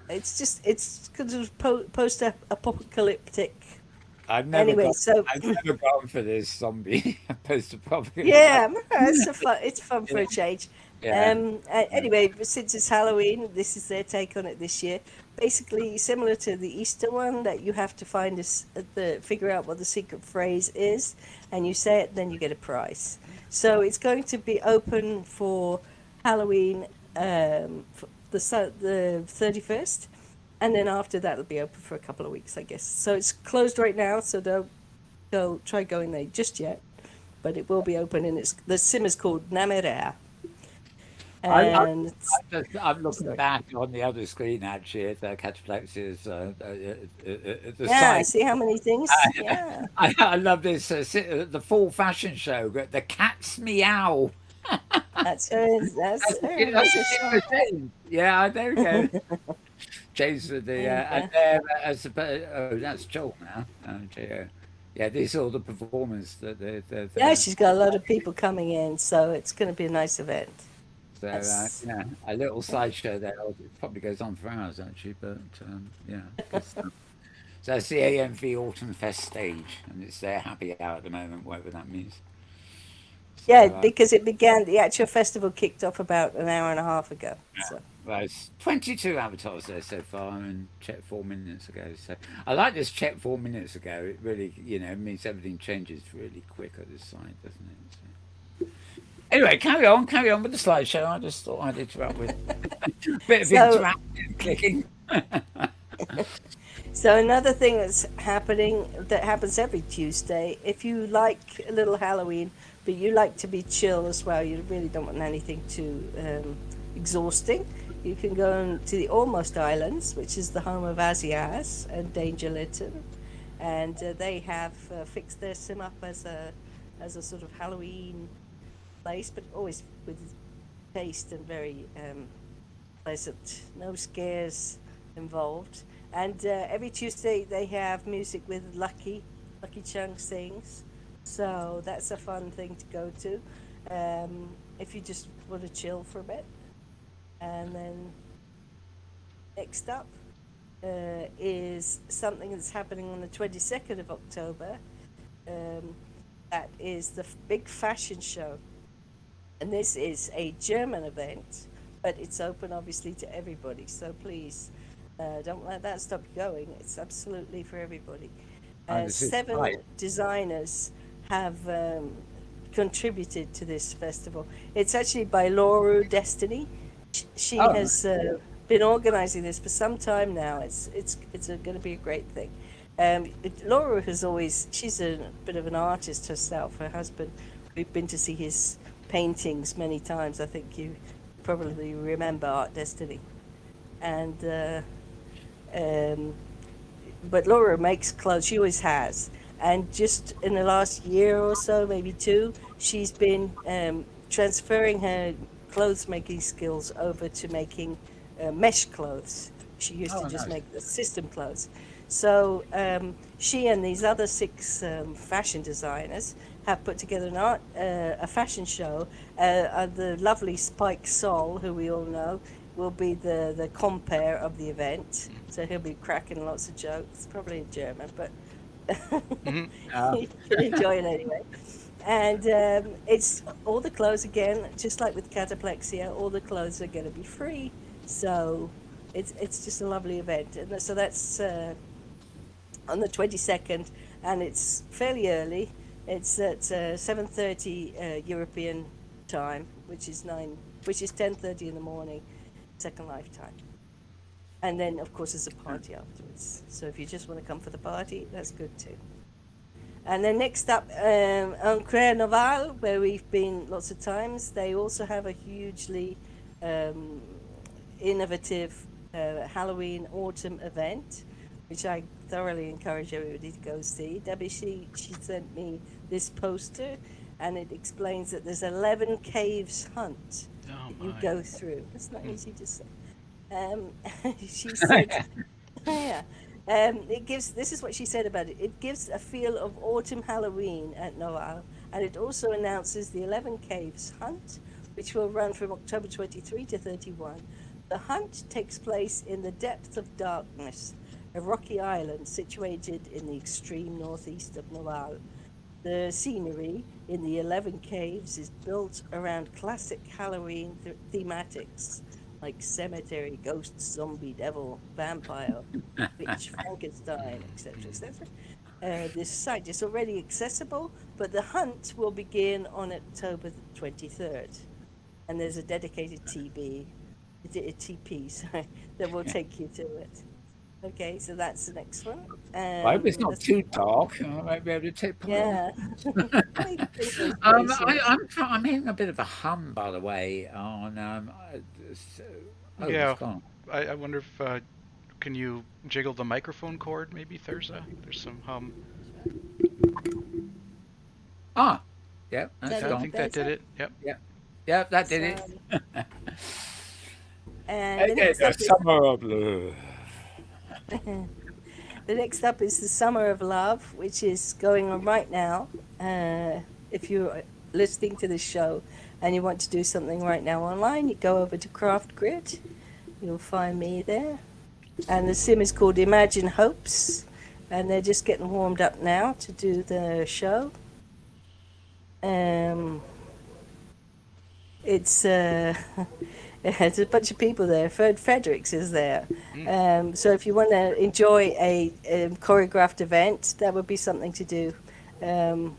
it's kind of post apocalyptic. I've never Anyway, gone. so I've never gone for this zombie post-apocalypse. yeah, it's fun for Yeah, a change. yeah, yeah. Anyway, since it's Halloween, this is their take on it this year. Basically, similar to the Easter one, that you have to figure out what the secret phrase is, and you say it, then you get a prize. So it's going to be open for Halloween, for the 31st, and then after that it'll be open for a couple of weeks, I guess. So it's closed right now, so don't go try going there just yet, but it will be open, and the sim is called Namera. I, I, And I'm looking sorry. back on the other screen actually at Cataplex's the Yeah, site. see how many things? I, Yeah, I love this the fall fashion show. The cat's meow. that's her. That's her. That's That's a the shop. thing. Yeah, there we go. James with the and Yeah. there oh that's Joel now. Yeah, these are all the performers that they're Yeah, there. she's got a lot of people coming in, so it's going to be a nice event. So That's yeah, a little sideshow there. It probably goes on for hours actually, but yeah, good stuff. So that's the AMV Autumn Fest stage, and it's their happy hour at the moment, whatever that means. So yeah, because the actual festival kicked off about an hour and a half ago. So well, it's 22 avatars there so far, and checked 4 minutes ago. So I like this check 4 minutes ago. It really, means everything changes really quick at this site, doesn't it? So. Anyway, carry on with the slideshow. I just thought I'd interrupt with a bit of so interactive clicking. So another thing that's happening that happens every Tuesday, if you like a little Halloween, but you like to be chill as well, you really don't want anything too exhausting, you can go to the Almost Islands, which is the home of Aziaz and Danger Lytton, and they have fixed their sim up as a sort of Halloween place, but always with taste and very pleasant. No scares involved. And every Tuesday they have music with Lucky Chung sings. So that's a fun thing to go to if you just want to chill for a bit. And then next up is something that's happening on the 22nd of October. Um, that is the big fashion show. And this is a German event, but it's open obviously to everybody. So please don't let that stop you going. It's absolutely for everybody. This is Seven right. designers have contributed to this festival. It's actually by Laura Destiny. She Oh, has been organizing this for some time now. It's going to be a great thing. Laura has always, she's a bit of an artist herself. Her husband, we've been to see his paintings many times. I think you probably remember Art Destiny. And um, but Laura makes clothes. She always has. And just in the last year or so, maybe two, she's been transferring her clothes making skills over to making mesh clothes. She used to Oh, just nice. make the system clothes. So she and these other six fashion designers have put together a fashion show. The lovely Spike Sol, who we all know, will be the compere of the event. So he'll be cracking lots of jokes, probably in German, but Hmm. Uh, you can enjoy it anyway. And it's all the clothes again, just like with Cataplexia. All the clothes are going to be free, so it's just a lovely event. And so that's on the 22nd, and it's fairly early. It's at 7:30 European time, which is 10:30 in the morning, Second Life time. And then, of course, there's a party afterwards. So if you just want to come for the party, that's good too. And then next up, on Crère Noval, where we've been lots of times, they also have a hugely um, innovative Halloween autumn event, which I thoroughly encourage everybody to go see. Debbie, she sent me this poster, and it explains that there's 11 caves hunt Oh that you my. go through. It's not Hmm. easy to say. Um, she said, yeah. It gives. This is what she said about it. It gives a feel of autumn Halloween at Noel, and it also announces the 11 Caves Hunt, which will run from October 23 to 31. The hunt takes place in the depth of darkness, a rocky island situated in the extreme northeast of Noel. The scenery in the 11 caves is built around classic Halloween thematics like cemetery, ghost, zombie, devil, vampire, witch, Frankenstein, etc., Mm-hmm. etc. This site is already accessible, but the hunt will begin on October 23rd. And there's a dedicated TP, sorry, that will take you to it. Okay, so that's the next one. I hope it's not That's too dark. I might be able to take part in yeah. I think those it. places. I'm hearing a bit of a hum, by the way, on. S- oh, it's Yeah. gone. I wonder if can you jiggle the microphone cord, maybe, Thurza? There's some hum. Ah, yeah, Is that's that Yeah, I any gone. think that did better? it. Yep. Yeah, yeah, that did it. So, and the Okay, next the up is summer of love. the next up is the Summer of Love, which is going on right now. If you're listening to this show and you want to do something right now online, you go over to Craft Grid. You'll find me there. And the sim is called Imagine Hopes, and they're just getting warmed up now to do the show. Um, it's there's a bunch of people there. Fredericks is there. Mm. So if you want to enjoy a choreographed event, that would be something to do um,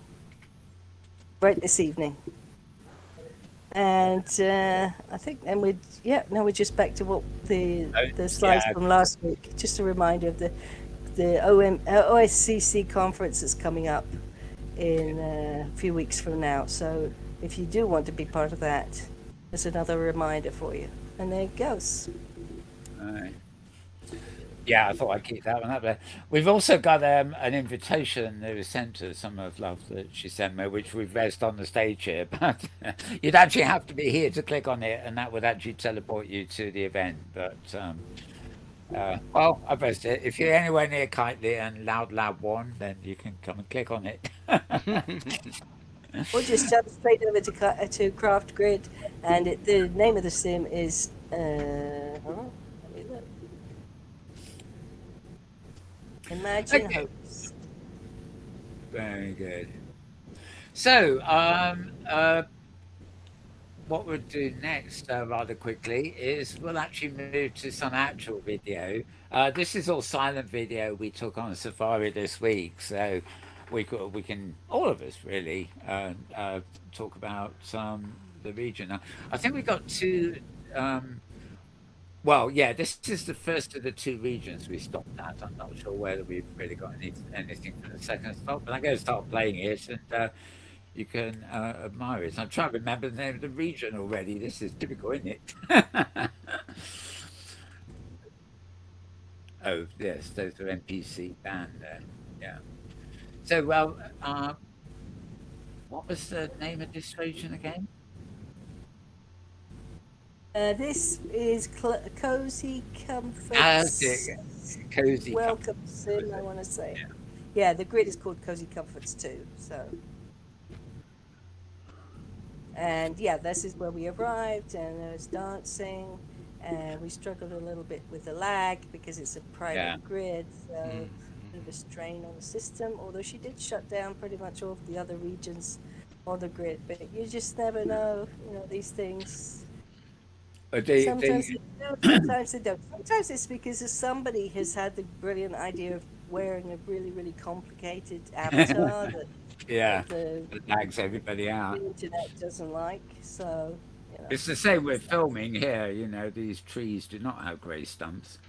right this evening. And I think, and we're just back to what Oh, the slides yeah, from last week. Just a reminder of the OSCC conference that's coming up in a few weeks from now. So if you do want to be part of that, there's another reminder for you. And there it goes. right. Yeah, I thought I'd keep that one up there. We've also got an invitation that was sent to Summer of Love that she sent me, which we've read on the stage here. But you'd actually have to be here to click on it, and that would actually teleport you to the event. But well, I pressed it. If you're anywhere near Kitely and Loud Lab One, then you can come and click on it. Or just jump straight over to Craft Grid, and the name of the sim is let me look. Imagine Okay, Hopes. very good. So, what we'll do next, rather quickly, is we'll actually move to some actual video. This is all silent video we took on Safari this week, so we can all of us really talk about the region. Now, I think we got two. Um, Well, yeah, this is the first of the two regions we stopped at. I'm not sure whether we've really got anything for the second stop, but I'm going to start playing it, and you can admire it. I'm trying to remember the name of the region already. This is typical, isn't it? Oh, yes, those are NPC banned there. Yeah. So, well, what was the name of this region again? This is Cozy Ah, Comforts Cozy Comfort. Welcome Sim, I want to say. Yeah, the grid is called Cozy Comforts too. So, and yeah, this is where we arrived, and there was dancing, and we struggled a little bit with the lag because it's a private Yeah. grid, so a bit of a Mm-hmm. strain on the system. Although she did shut down pretty much all of the other regions on the grid, but you just never know, these things. But they, Sometimes they do, sometimes they don't. Sometimes it's because somebody has had the brilliant idea of wearing a really, really complicated avatar that, yeah, that the, it lags everybody out. the internet doesn't like. So, It's the same it's with that. filming here. These trees do not have grey stumps.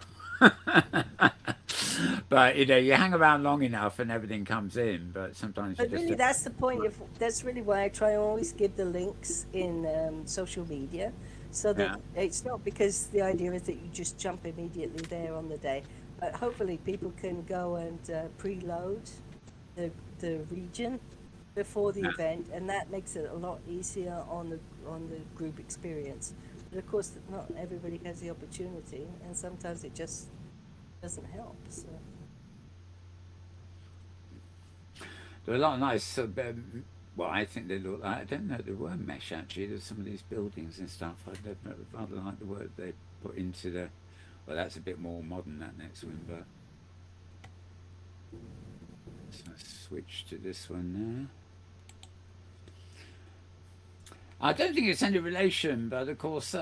But you hang around long enough and everything comes in. But sometimes you But just really, don't. that's the point of. That's really why I try and always give the links in social media, so that Yeah, it's not because the idea is that you just jump immediately there on the day, but hopefully people can go and preload the region before the yeah. event, and that makes it a lot easier on the group experience. But of course, not everybody has the opportunity, and sometimes it just doesn't help. So. There are a lot of nice. Well, I think they look like. I don't know. They were mesh actually. There's some of these buildings and stuff. I rather like the word they put into the. Well, that's a bit more modern that next one, but let's switch to this one now. I don't think it's any relation, but of course,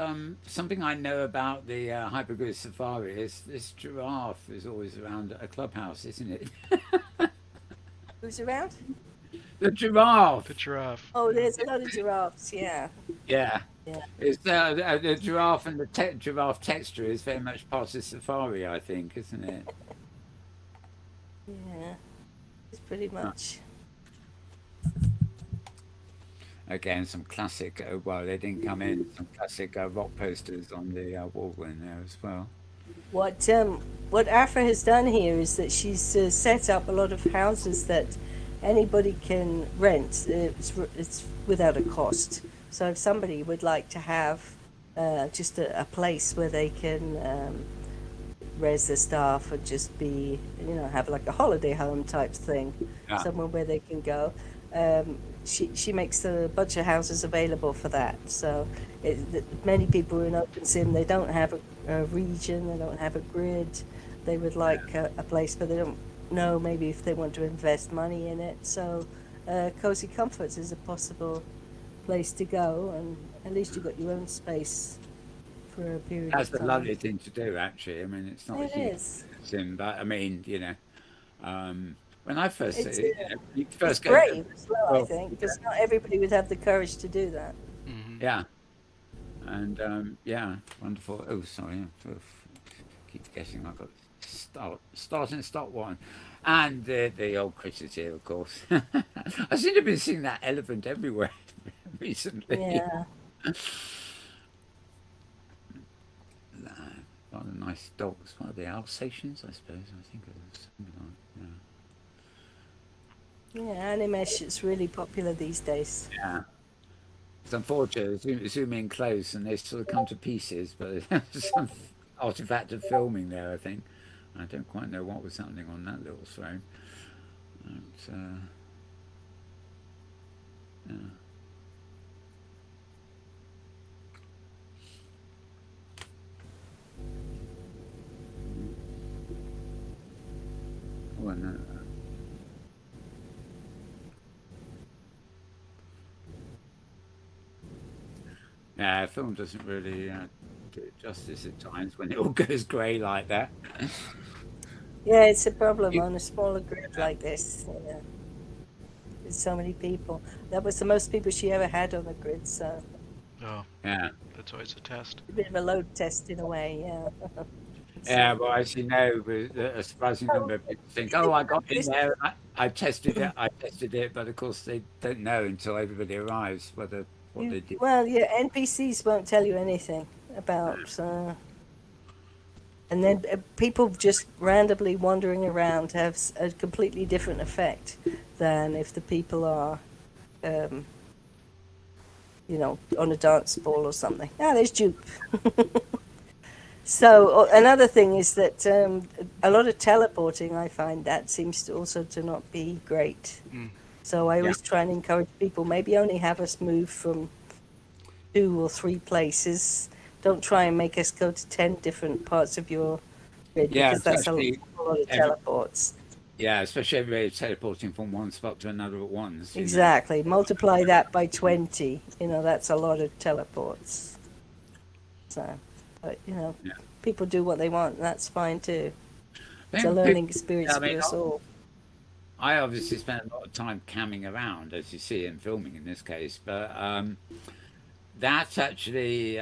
something I know about the hypergrid safari is this giraffe is always around a clubhouse, isn't it? Who's around? The The giraffe. giraffe. Oh, there's a lot of giraffes. Yeah, Yeah, yeah, it's the giraffe and the giraffe texture is very much part of safari, I think, isn't it? yeah. It's pretty Uh, much. Again, some classic. Well, they didn't come in. Some classic rock posters on the wall in there as well. What what Afra has done here is that she's set up a lot of houses that anybody can rent. It's without a cost. So if somebody would like to have just a place where they can res their staff and just be, have like a holiday home type thing, Yeah, somewhere where they can go. She makes a bunch of houses available for that. So many people in Opensim, they don't have a region, they don't have a grid. They would like a place, but they don't know maybe if they want to invest money in it. So Cozy Comforts is a possible place to go, and at least you've got your own space for a period that's of a time. lovely thing to do. Actually, I mean, it's not a It huge is. sim, but I mean, when I first, It's you it's first go to, brave as well, I well, think, because not everybody would have the courage to do that. Mm-hmm. yeah, and yeah, wonderful. Oh, sorry, I keep guessing. I got start and stop one, and the old critters here, of course. I seem to be seeing that elephant everywhere recently. Yeah. Uh, Rather nice dogs. What are they? Alsatians, I suppose. I think it was something like. Yeah, Animesh is really popular these days. Yeah. It's unfortunate. Zoom in close and they sort of come to pieces, but there's some artifact of filming there, I think. I don't quite know what was happening on that little throne. But, yeah. Oh, and, yeah, film doesn't really do it justice at times when it all goes grey like that. Yeah, it's a problem You- on a smaller grid like this. Yeah, with so many people. That was the most people she ever had on the grid, so Oh, Yeah. that's always a test. A bit of a load test in a way, yeah. Yeah, So, well, as you know, with a surprising so number of people what do think, you "Oh, think I got about in this? there, I tested it," but of course they don't know until everybody arrives whether what they did. Well, yeah, NPCs won't tell you anything about, and then people just randomly wandering around have a completely different effect than if the people are, um, on a dance ball or something. Ah, there's Jupe. So another thing is that a lot of teleporting, I find that seems to also to not be great. Mm. So I Yeah, always try and encourage people, maybe only have us move from 2 or 3 places. Don't try and make us go to 10 different parts of your grid yeah, because that's especially a lot of every, teleports. yeah, especially everybody teleporting from one spot to another at once. You know. Exactly. Multiply that by 20. That's a lot of teleports. So, but Yeah, people do what they want, and that's fine too. I It's a think people. learning experience I for mean, us all. I obviously spend a lot of time camming around, as you see in filming in this case, but that's actually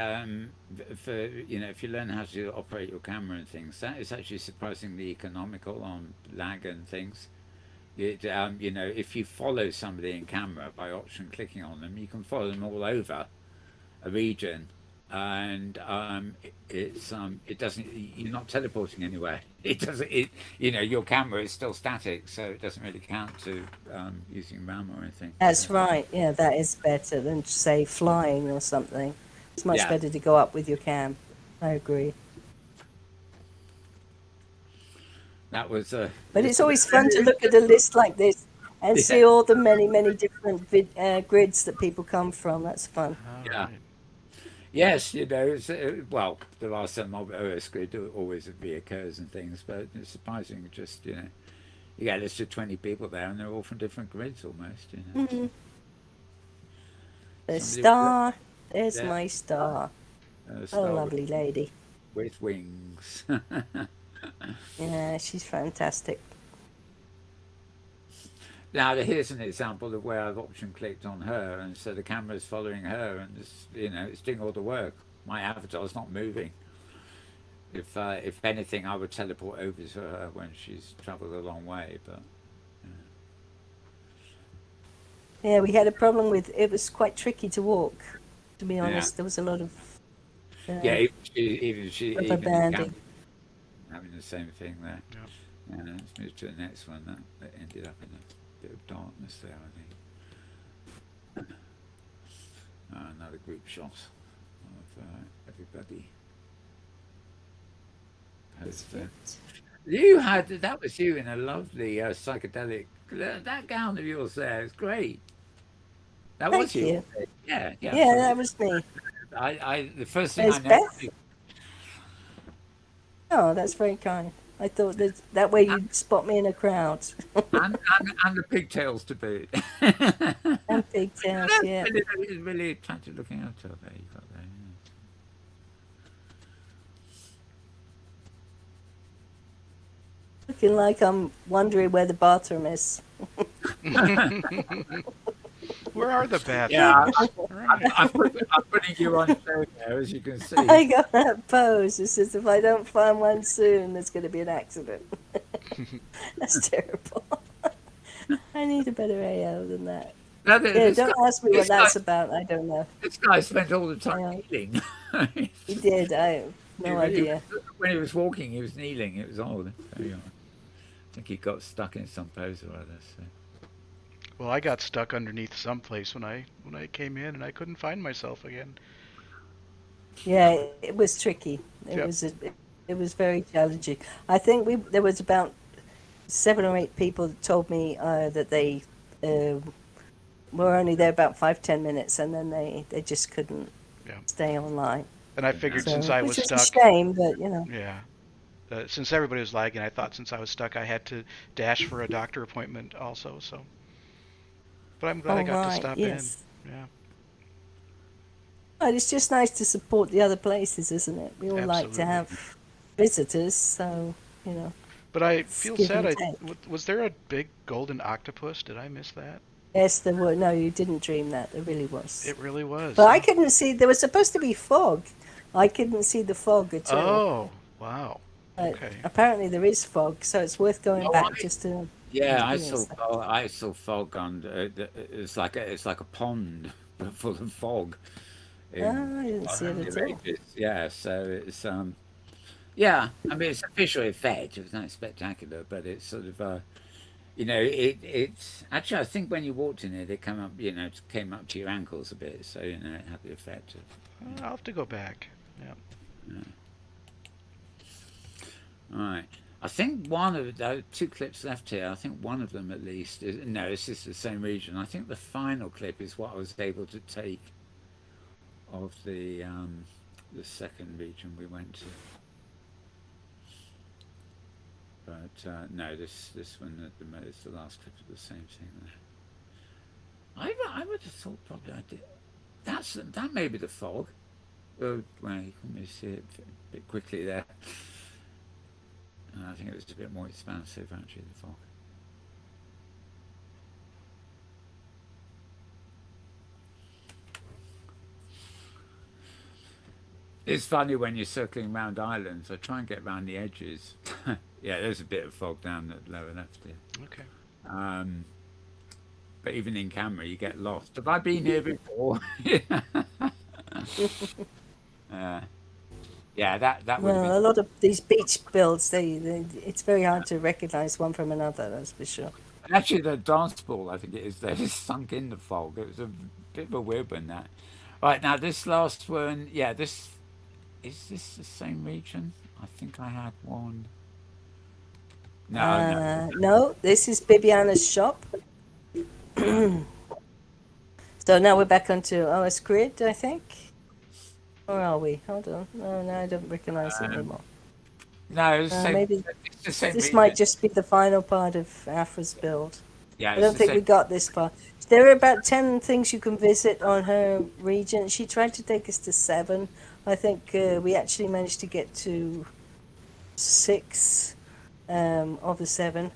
for if you learn how to operate your camera and things, that is actually surprisingly economical on lag and things. If you follow somebody in camera by option clicking on them, you can follow them all over a region, and it doesn't. You're not teleporting anywhere. It doesn't. Your camera is still static, so it doesn't really count to using RAM or anything. So That's right. Yeah, that is better than, say, flying or something. It's much yeah, better to go up with your cam. I agree. that was But just it's a always fun to look at a list like this and yeah, see all the many, many different grids that people come from. That's fun. All yeah. right. Yes, well, there are some OS grid always reoccurs and things, but it's surprising. Just you get a list of 20 people there, and they're all from different grids almost. Hmm. The Somebody star. There's there, my star. A star lovely lady. with wings. Yeah, she's fantastic. Now, here's an example of where I've option clicked on her, and so the camera's following her, and it's doing all the work. My avatar's not moving. If anything, I would teleport over to her when she's travelled a long way. But Yeah, we had a problem with it was quite tricky to walk, to be yeah, honest. There was a lot of yeah, uh, rubber even the camera banding. having the same thing there. Yeah. Let's move to the next one. That ended up in a bit of darkness there, I think. Another group shot of everybody posed there. You had that was you in a lovely psychedelic. That gown of yours there is great. That was Thank you. you. Wasn't it? Yeah, yeah, Yeah, absolutely. that was me. The first thing I There's noticed, Beth. Oh, that's very kind. I thought that way you'd spot me in a crowd. and the pigtails to boot. And pigtails, That's yeah. really attractive looking outfit there you got there. Looking like I'm wondering where the bathroom is. Where are the Yeah, bathrooms? All right. I'm putting you on show there, as you can see. I got that pose. It says if I don't find one soon, there's going to be an accident. That's terrible. I need a better AO than that. Now, Yeah, don't ask me what this guy, that's about. I don't know. this guy spent all the time Yeah, kneeling. he did. I have no idea. When he was walking, he was kneeling. It was odd. Very odd. I think he got stuck in some pose or other. So. Well, I got stuck underneath someplace when I came in, and I couldn't find myself again. Yeah, it was tricky. Yep. It was very challenging. I think there was about 7 or 8 people that told me that they were only there about 5-10 minutes, and then they just couldn't Yeah. stay online. And I figured So, since I was which is a stuck, shame, but yeah, since everybody was lagging, I thought since I was stuck, I had to dash for a doctor appointment also. So, but I'm glad I all got to right, stop in. yes. Yeah, But it's just nice to support the other places, isn't it? We all like to absolutely. have visitors, so you know, But I it's feel give sad. and take. Was there a big golden octopus? Did I miss that? Yes, there were. No, you didn't dream that. There really was. It really was, But I huh? couldn't see. There was supposed to be fog. I couldn't see the fog at all. Oh, wow. Okay. Apparently there is fog, so it's worth going Oh, back just to yeah, experience that. I saw fog on. It's like a pond but full of fog in Oh, I didn't see it on the at all. Arabians. Yeah, so it's yeah. I mean, it's a visual effect. It was not spectacular, but it's sort of it's actually I think when you walked in it, it came up it came up to your ankles a bit, so it had the effect of. I'll have to go back. Yeah. Yeah. All right. I think one of the two clips left here. I think one of them at least is no. It's just the same region. I think the final clip is what I was able to take of the second region we went to. But no, this one at the is the last clip of the same thing there. I would have thought probably I did. That may be the fog. Oh, well, you can maybe see it a bit quickly there. I think it was a bit more expansive actually, the fog. It's funny when you're circling around islands. I try and get around the edges. Yeah, there's a bit of fog down at lower left here. Okay. Um, but even in camera, you get lost. Have I been here before? uh, yeah, that would have been. Well, a lot of these beach builds, it's very hard to recognize one from another. That's for sure. Actually, the dance ball, I think it is, there is sunk in the fog. It was a bit of a weird one, that. Right, now this last one, yeah, is this the same region? I think I had one. No. No, this is Bibiana's shop. So now we're back onto OS Grid, I think. Or are we? Hold on. No, no, I don't recognize it anymore. No, it's the same. Maybe It's the same this region. might just be the final part of Afra's build. Yeah, I it's don't the think same. we got this far. There are about 10 things you can visit on her region. She tried to take us to 7. I think we actually managed to get to 6 of the 7.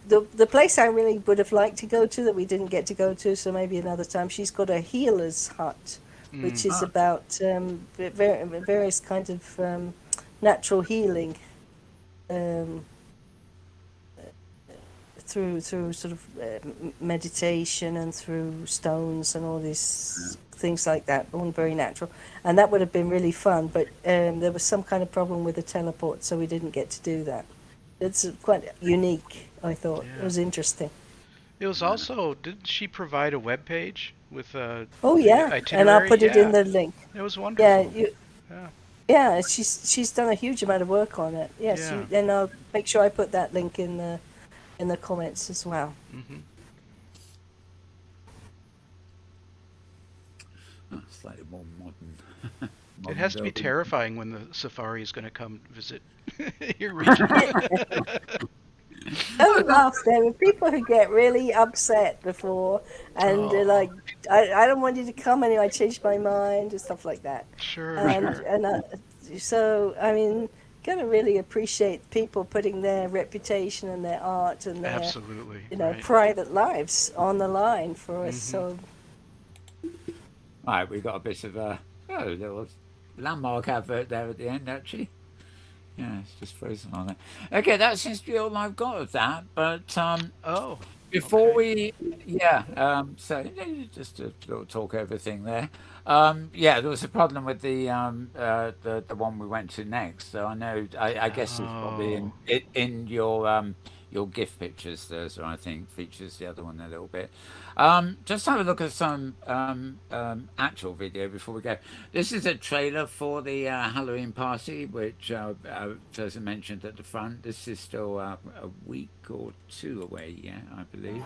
The place I really would have liked to go to that we didn't get to go to, so maybe another time, she's got a healer's hut, which is about various kinds of natural healing through sort of meditation and through stones and all these things like that, all very natural. And that would have been really fun, but there was some kind of problem with the teleport, so we didn't get to do that. It's quite unique, I thought. Yeah. It was interesting. It was also, didn't she provide a web page with Oh the yeah, and I'll itinerary? put it Yeah. in the link. It was Yeah, wonderful. Yeah. yeah, she's done a huge amount of work on it. Yes, Yeah. and I'll make sure I put that link in the comments as well. Hmm. Slightly more modern. It modern has to be building. terrifying when the safari is going to come visit your region. Don't laugh. There were people who get really upset before, and they're Oh, like, I don't want you to come anyway. I changed my mind and stuff like that. sure, sure. So I mean, gotta really appreciate people putting their reputation and their art and their Absolutely. Right. private lives on the line for us. Mhm. So Right, we got a bit of a little landmark advert there at the end, actually. Yeah, it's just frozen on it. Okay, that seems to be all I've got of that. But Oh, before okay. so just a little talk over thing there. Yeah, there was a problem with the one we went to next. So I know, I guess it's probably Oh, in your gift pictures. There's, I think, features the other one a little bit. Just have a look at some actual video before we go. This is a trailer for the Halloween party, which Joseph mentioned at the front. This is still a week or 2 away, yeah, I believe.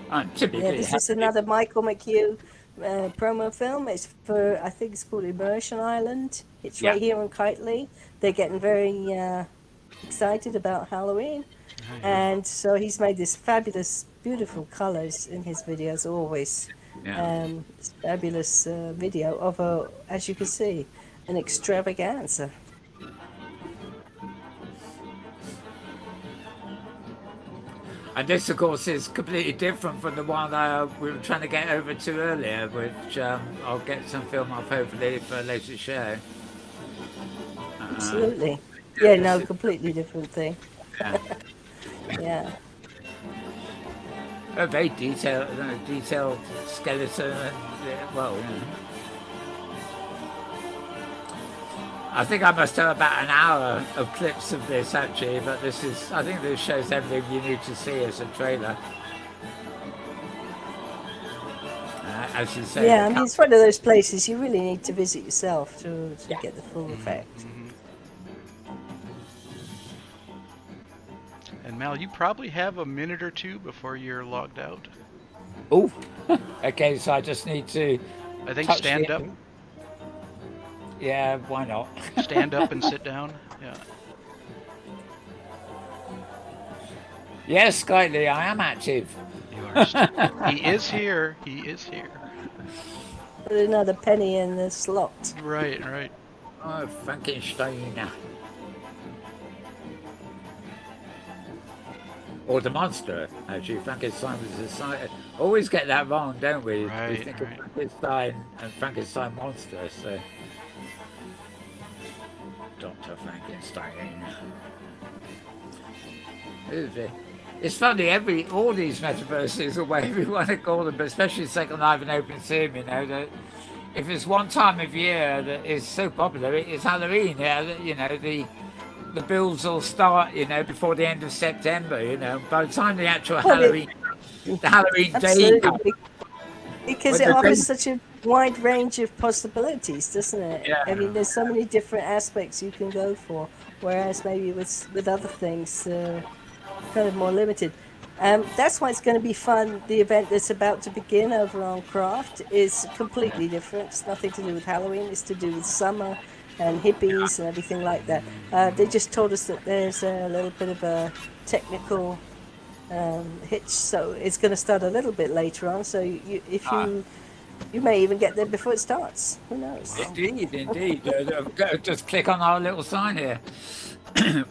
yeah, Typically, this is another Michael McHugh promo film. It's for, I think it's called Immersion Island. It's yeah, right here on Kitely. They're getting very excited about Halloween. yeah. And so he's made this fabulous, beautiful colors in his videos always. yeah. This fabulous video of as you can see, an extravaganza. And this, of course, is completely different from the one we were trying to get over to earlier, which I'll get some film of hopefully for a later show. Uh, Absolutely. yeah, Yeah, this no, is, completely different thing. yeah, Yeah. a very detailed skeleton. And, well, I think I must have about an hour of clips of this actually, but I think this shows everything you need to see as a trailer. As you say, Yeah, I mean, it's one of those places you really need to visit yourself to yeah. get the full effect. And Mal, you probably have a minute or two before you're logged out. Oh, okay. So I just need to I think touch stand up, the. Yeah, why not? stand up and sit down. Yeah. Yes, Skyly, I am active. You are. He is here. He is here. Put another penny in the slot. Right, right. Oh, Frankenstein. Or the monster, actually. Frankenstein was a science. Always get that wrong, don't we? We Right, think right. of Frankenstein and Frankenstein monster, so. Dr. Frankenstein. It's funny, all these metaverses, or whatever you want to call them, but especially Second Life and Opensim, that if it's one time of year that is so popular, it's Halloween. The builds will start, before the end of September. By the time the actual Well, the Halloween day comes, absolutely, because when it the day, offers such a wide range of possibilities, doesn't it? I yeah, mean, there's so many different aspects you can go for, whereas maybe with other things, kind of more limited. That's why it's going to be fun. The event that's about to begin over on Craft is completely different. It's nothing to do with Halloween. It's to do with summer and hippies and everything like that. They just told us that there's a little bit of a technical hitch, so it's going to start a little bit later on. So if ah, you may even get there before it starts. Who knows? indeed. Just click on our little sign here.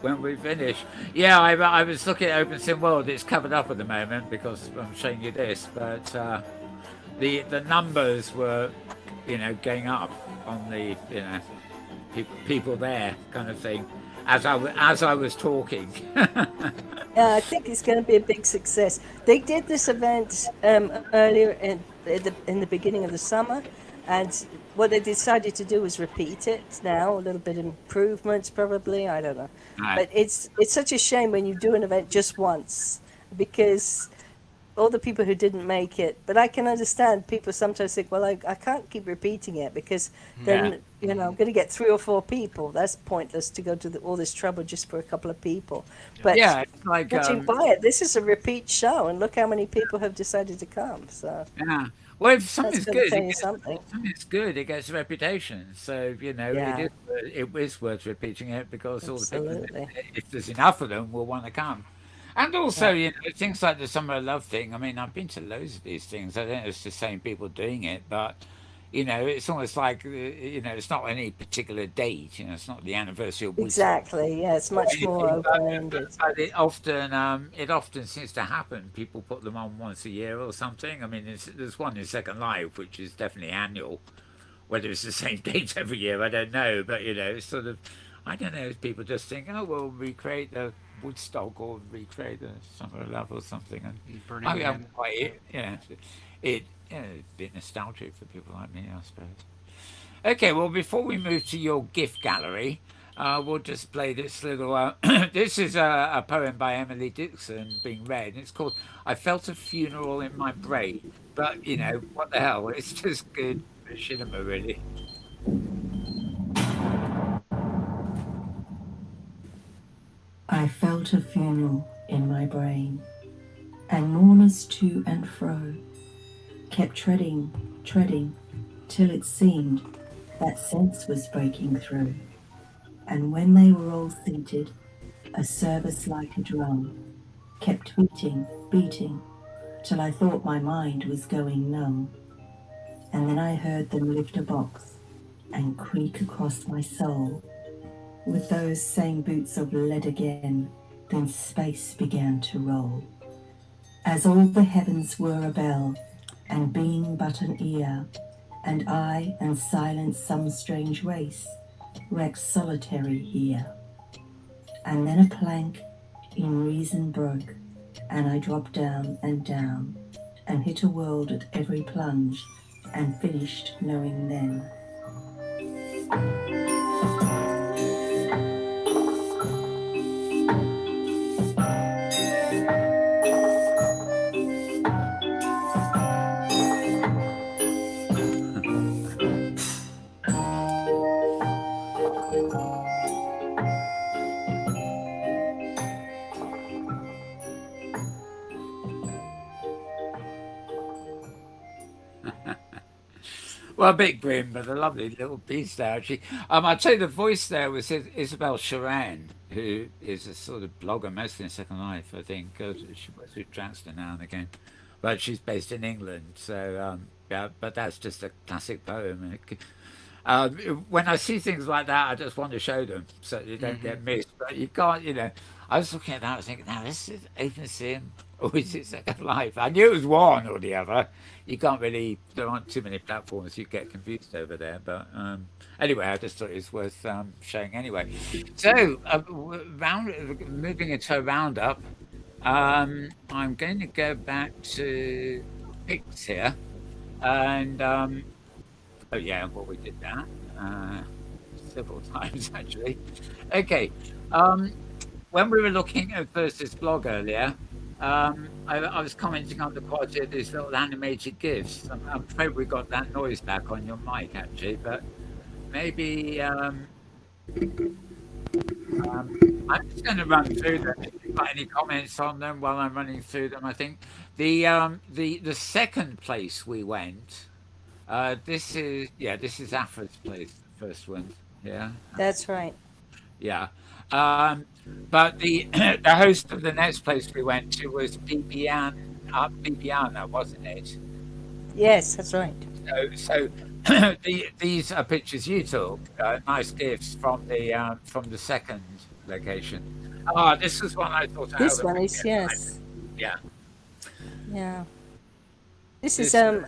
When we finish. Yeah, I was looking at Opensim World. It's covered up at the moment because I'm showing you this, but the numbers were, going up on the people there kind of thing as I was talking. Yeah, I think it's going to be a big success. They did this event earlier in the beginning of the summer, and what they decided to do was repeat it now. A little bit of improvements, probably. I don't know, Right. but it's such a shame when you do an event just once, because all the people who didn't make it. But I can understand people sometimes think, well, I can't keep repeating it because Yeah. then I'm going to get 3 or 4 people. That's pointless to go to all this trouble just for a couple of people. But Yeah, it's like judging by it, this is a repeat show, and look how many people have decided to come. So yeah. Well, if that's something's going to good, tell you something. it gets a reputation. So Yeah, it is worth repeating it because all the people, absolutely. if there's enough of them, will want to come. And also, Yeah, things like the Summer of Love thing. I mean, I've been to loads of these things. I don't know if it's the same people doing it, but it's almost like it's not any particular date. It's not the anniversary of Woodstock exactly. Yeah, it's or much more anything, open-ended. but it often seems to happen. People put them on once a year or something. I mean, there's one in Second Life which is definitely annual. Whether it's the same date every year, I don't know. But it's sort of, I don't know. People just think, oh, we'll recreate the Woodstock or recreate the Summer of Love or something. And Burning I'm Man. quite, it a bit nostalgic for people like me, I suppose. Okay, well, before we move to your gift gallery, we'll just play this little. This is a poem by Emily Dixon being read. It's called "I Felt a Funeral in My Brain." But what the hell? It's just good cinema, really. I felt a funeral in my brain, and mourners to and fro kept treading, treading, till it seemed that sense was breaking through. And when they were all seated, a service like a drum kept beating, beating, till I thought my mind was going numb. And then I heard them lift a box and creak across my soul with those same boots of lead again. Then space began to roll, as all the heavens were a bell, and being but an ear, and I and silence some strange race, wrecked solitary here. And then a plank in reason broke, and I dropped down, and hit a world at every plunge, and finished knowing then. Well, a bit grim, but a lovely little piece there, actually. I'd say the voice there was Isabel Sharan, who is a sort of blogger, mostly in Second Life, I think. She works with Draxter now and again. But she's based in England, so yeah, but that's just a classic poem. Uh, when I see things like that, I just want to show them so you don't Hmm. get missed. But you can't, you know. I was looking at that, I was thinking, now this is Opensim or is it Second Life? I knew it was one or the other. You can't really, there aren't too many platforms, you get confused over there. But anyway, I just thought it was worth showing anyway. So, moving into a roundup, I'm going to go back to pics here. And oh yeah, well we did that several times actually. Okay, when we were looking at Versus blog earlier, I was commenting on the quality of these little animated GIFs. I'm afraid we got that noise back on your mic actually, but maybe um, I'm just going to run through them. If you've got any comments on them while I'm running through them, I think the second place we went. This is Afra's place, the first one. Yeah, That's right. yeah. Um, but the the host of the next place we went to was Bibiana, wasn't it? Yes, that's right. So these are pictures you took, nice gifts from the second location. Ah, this was one I thought I This one overlooked. is, yes. Yeah, Yeah. This is this.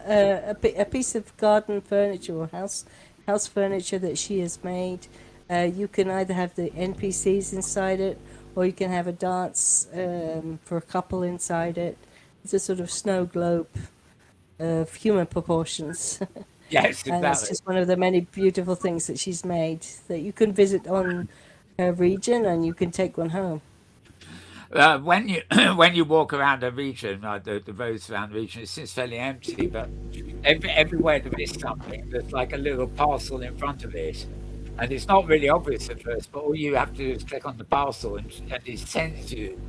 a piece of garden furniture or house furniture that she has made. You can either have the NPCs inside it, or you can have a dance for a couple inside it. It's a sort of snow globe of human proportions, Yes, and it's exactly. just one of the many beautiful things that she's made that you can visit on her region, and you can take one home. When you when you walk around a region, like the roads around the region, it seems fairly empty. But everywhere there is something, there's like a little parcel in front of it, and it's not really obvious at first. But all you have to do is click on the parcel, and it sends you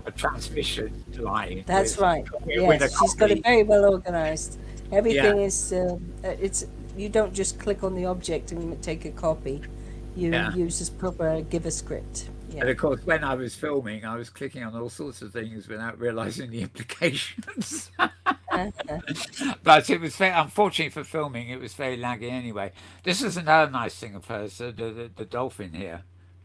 a transmission line That's right. with a Yes, she's got it copy. very well organized. Yeah, Everything is it's you don't just click on the object and take a copy. You yeah. use this proper give a script. And Yeah. of course, when I was filming, I was clicking on all sorts of things without realizing the implications. Uh, But it was very unfortunately for filming. It was very laggy anyway. This is another nice thing of hers. The dolphin here.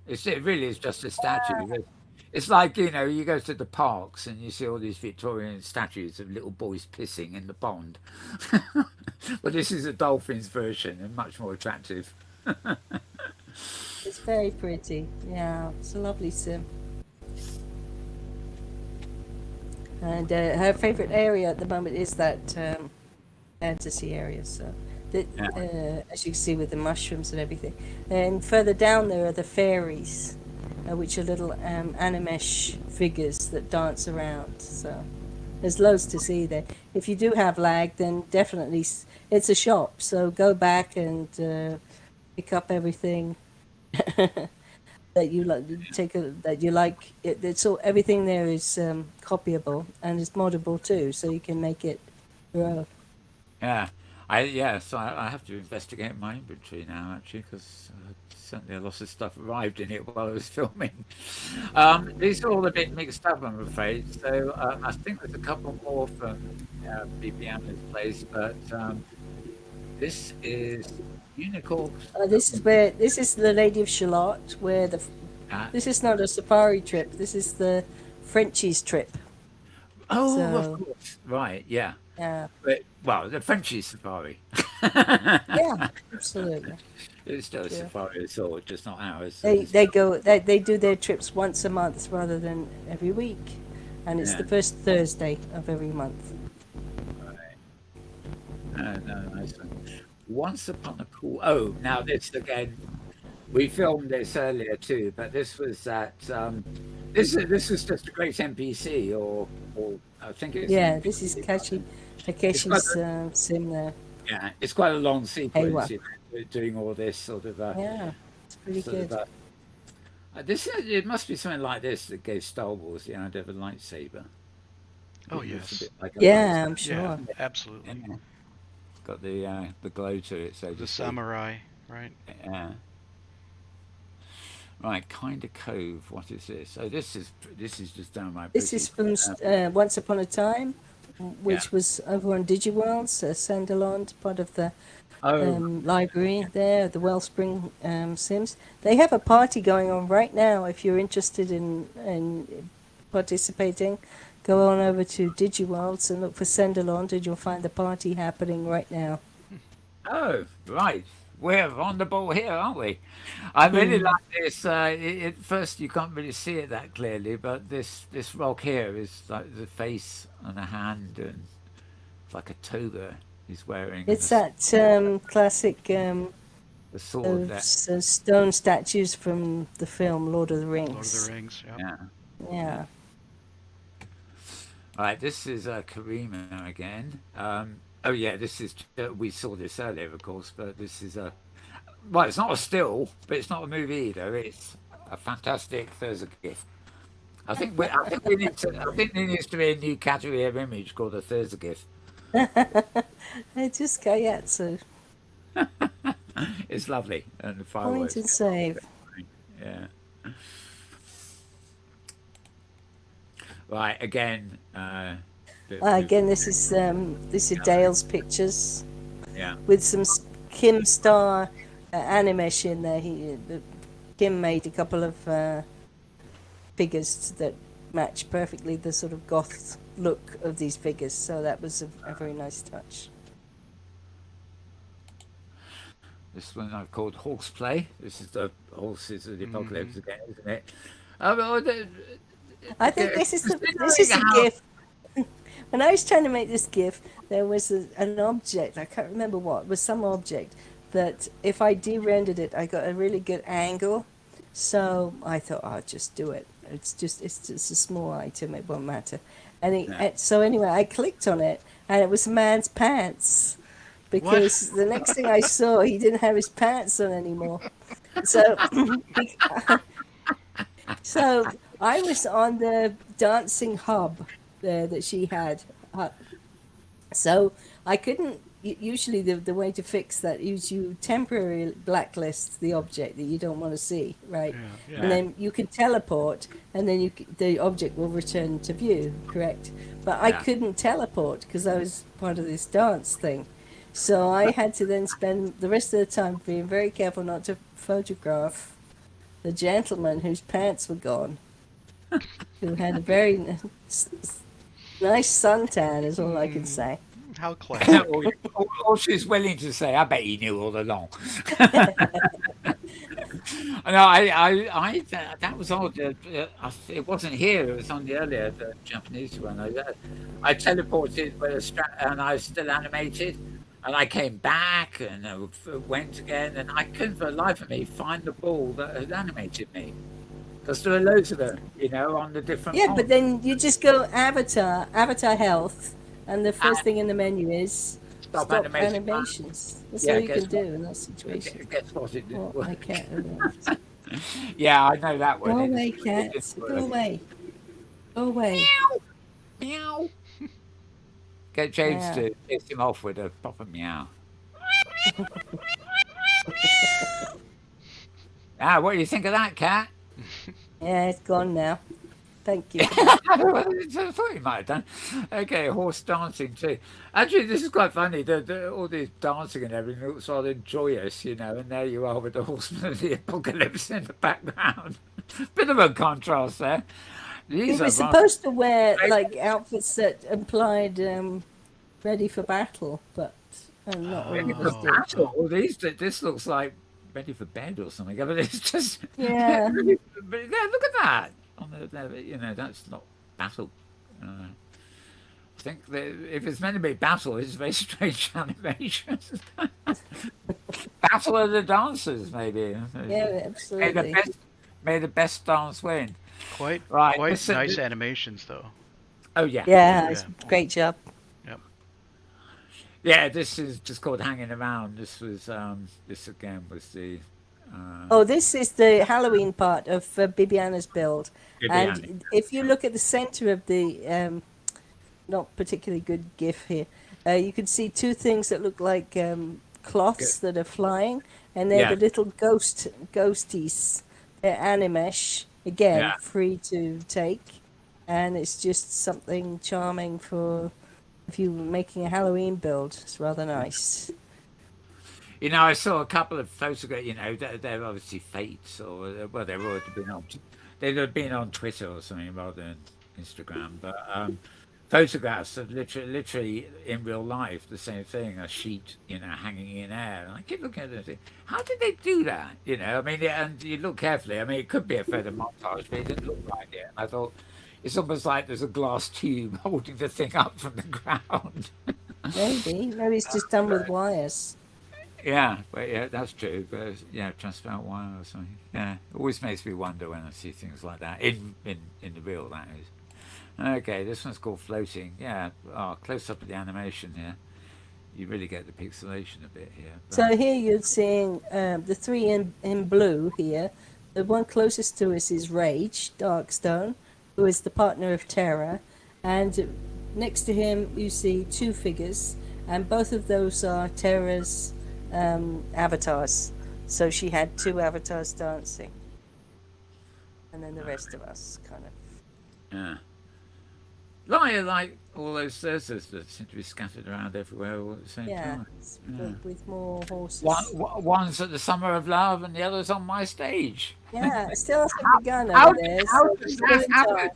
It really is just a statue. It's like you go to the parks and you see all these Victorian statues of little boys pissing in the pond. But this is a dolphin's version and much more attractive. it's very pretty. Yeah, it's a lovely sim. And her favorite area at the moment is that fantasy area. So, that, Yeah. as you can see with the mushrooms and everything. And further down there are the fairies, which are little animesh figures that dance around. So there's loads to see there. If you do have lag, then definitely it's a shop. So go back and pick up everything that you like. That you like. It's all everything there is copyable and it's moddable too, so you can make it your own. Yeah, so I have to investigate my inventory now actually because certainly a lot of stuff arrived in it while I was filming. These are all a bit mixed up, I'm afraid. So I think there's a couple more from BBM's place, but this is Unicorn. This is the Lady of Shalott, where the Uh, this is not a safari trip. This is the Frenchies trip. Oh, of So course. Right, yeah. yeah, But, well, the Frenchy safari. yeah, absolutely. It's still a Yeah. safari of sort, just not ours. So They it's, they go they do their trips once a month rather than every week, and it's yeah. the first Thursday of every month. No, nice one. Once upon a cool. Oh, now this again. We filmed this earlier too, but this was at this was just a great NPC, or I think it's an Yeah, this is NPC. It's quite Takeshi's sim there. yeah, it's quite a long sequence, Heiwa. you know, doing all this Yeah, it's pretty sort of good. this. It must be something like this that gave Star Wars the idea of a lightsaber. Oh, It looks a yes. bit like a Yeah, I'm lightsaber. Yeah, sure. absolutely. Yeah. It's got the glow to it, so to The speak. samurai, right? Yeah. Right, kind of cove. What is this? Oh, this is just downright This pretty. is from Once Upon a Time, Yeah. which was over on Digiworld, Sunderland, part of the Oh, library there, the Wellspring Sims. They have a party going on right now. If you're interested in participating, go on over to Digiworlds and look for Senderland, and you'll find the party happening right now. oh, right. We're on the ball here, aren't we? I really like this. At first, you can't really see it that clearly, but this rock here is like the face and a hand, and it's like a toga he's wearing, and It's that classic the sword of there. stone statues from the film Lord of the Lord of Rings. the Rings. Yeah. Yeah. Yeah. All right, this is Karima again. Oh yeah, this is we saw this earlier, of course, but this is a well, it's not a still, but it's not a movie either. It's a fantastic Thursday gift. I think we need to. I think there needs to be a new category of image called a Thursday gift. It's just Kayatsu. It's lovely and the Point fireworks. and save. Yeah. Right again. Again, this is Dale's pictures Yeah. with some Kim Star animesh in there. Kim made a couple of figures that match perfectly the sort of goth look of these figures. So that was a very nice touch. This one I've called horseplay. This is the horses of the apocalypse Mm-hmm. again, isn't it? Well, I think this is considering a how GIF. When I was trying to make this GIF, there was an object. I can't remember what. It was some object that if I de-rendered it, I got a really good angle. So I thought, I'll just do it. It's just a small item. It won't matter. Yeah. So anyway, I clicked on it, and it was a man's pants. Because the next thing I saw, he didn't have his pants on anymore. So, so I was on the dancing hub there that she had. So I couldn't. Usually, the way to fix that is you temporarily blacklist the object that you don't want to see, right? Yeah, yeah. And then you can teleport, and then the object will return to view, correct? But I Yeah. couldn't teleport because I was part of this dance thing. So I had to then spend the rest of the time being very careful not to photograph the gentleman whose pants were gone, who had a very nice suntan, is all I can say. How classic. all she's willing to say, I bet he knew all along. No, that was odd. It wasn't here. It was on the earlier, the Japanese one. I teleported with a strap, and I was still animated. And I came back and went again, and I couldn't for the life of me find the ball that had animated me. Because there were loads of them, on the different. Yeah, but fonts. then you just go avatar health, and the first thing in the menu is Stop stop animation. animations. That's Yeah, all you guess can do what? in that situation. Guess what? It didn't Oh, I work. can't. Yeah, I know that one. Go It away, didn't cats. work. Go away. Go away. Meow. Get James Yeah. to piss him off with a proper meow. What do you think of that, cat? Yeah, it's gone now. Thank you. I thought he might have done. Okay, horse dancing too. Actually, this is quite funny. All this dancing and everything looks rather joyous, and there you are with the horseman of the apocalypse in the background. Bit of a contrast there. He These are was rather supposed to wear like outfits that implied ready for battle, but not all ready of for us did. battle. This looks like ready for bed or something. I mean, it's just Yeah. but yeah, look at that. On that's not battle. I think that if it's meant to be battle, it's very strange animation. Battle of the dancers, maybe. Yeah, May the absolutely. best, may the best dance win. Quite Right. quite nice animations though. Oh yeah, Yeah, it's Yeah. great job. Yep. yeah. This is just called hanging around. This again was the Oh, this is the Halloween part of Bibiana's build. Bibiani. And if you look at the center of the not particularly good GIF here, you can see two things that look like Good. cloths that are flying, and they're Yeah, the little ghosties. They're animesh, again, yeah. free to take, and it's just something charming for if you're making a Halloween build. It's rather nice. I saw a couple of photographs. They're obviously fates, or well, they'd have been on Twitter or something rather than Instagram. But photographs of literally in real life, the same thing, a sheet, hanging in air. And I keep looking at it and think, how did they do that? I mean, yeah, and you look carefully. I mean, it could be a photo montage, but it didn't look like it. And I thought, it's almost like there's a glass tube holding the thing up from the ground. Maybe it's just done with wires. Yeah, but yeah, that's true. But yeah, transparent wire or something. Yeah, it always makes me wonder when I see things like that in the real. That is. Okay, this one's called floating. Yeah, close up of the animation here. You really get the pixelation a bit here. But, So here you're seeing the three in blue here. The one closest to us is Rage, Darkstone, who is the partner of Terra. And next to him you see two figures, and both of those are Terra's avatars. So she had two avatars dancing. And then the rest of us kind of. yeah. Like all those Thursdays that seem to be scattered around everywhere all at the same time. Yeah. With more horses. One's at the Summer of Love and the other's on my stage. Yeah, it still hasn't begun How, over there. how So does still that in happen? time.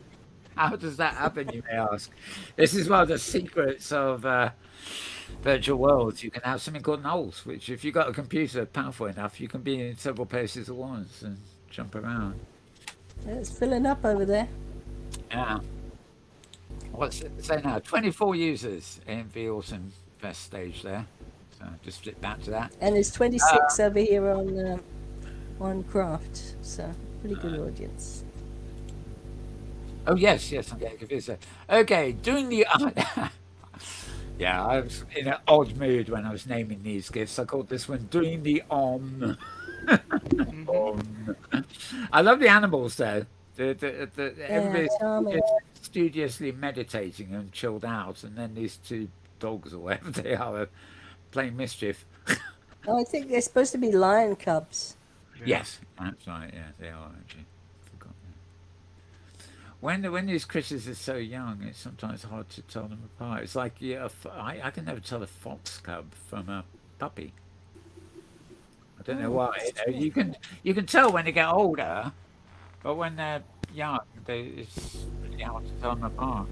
How does that happen, you may ask? This is one of the secrets of virtual worlds. You can have something called nulls, which if you've got a computer powerful enough, you can be in several places at once and jump around. Yeah, it's filling up over there. Yeah. What's it say now? 24 users in the Autumn Fest stage there. So just flip back to that. And there's 26 over here on Craft. So pretty good audience. Oh yes, I'm getting confused. Okay, doing the yeah, I was in an odd mood when I was naming these gifts. I called this one doing the om. Om. I love the animals though. Everybody's charming. studiously meditating and chilled out, and then these two dogs or whatever they are playing mischief. Oh, I think they're supposed to be lion cubs. Yeah. Yes, that's right. Yeah, they are actually. Forgot that. When these critters are so young, it's sometimes hard to tell them apart. It's like I can never tell a fox cub from a puppy. I don't know why. You can tell when they get older, but when they're young, it's really hard to tell them apart.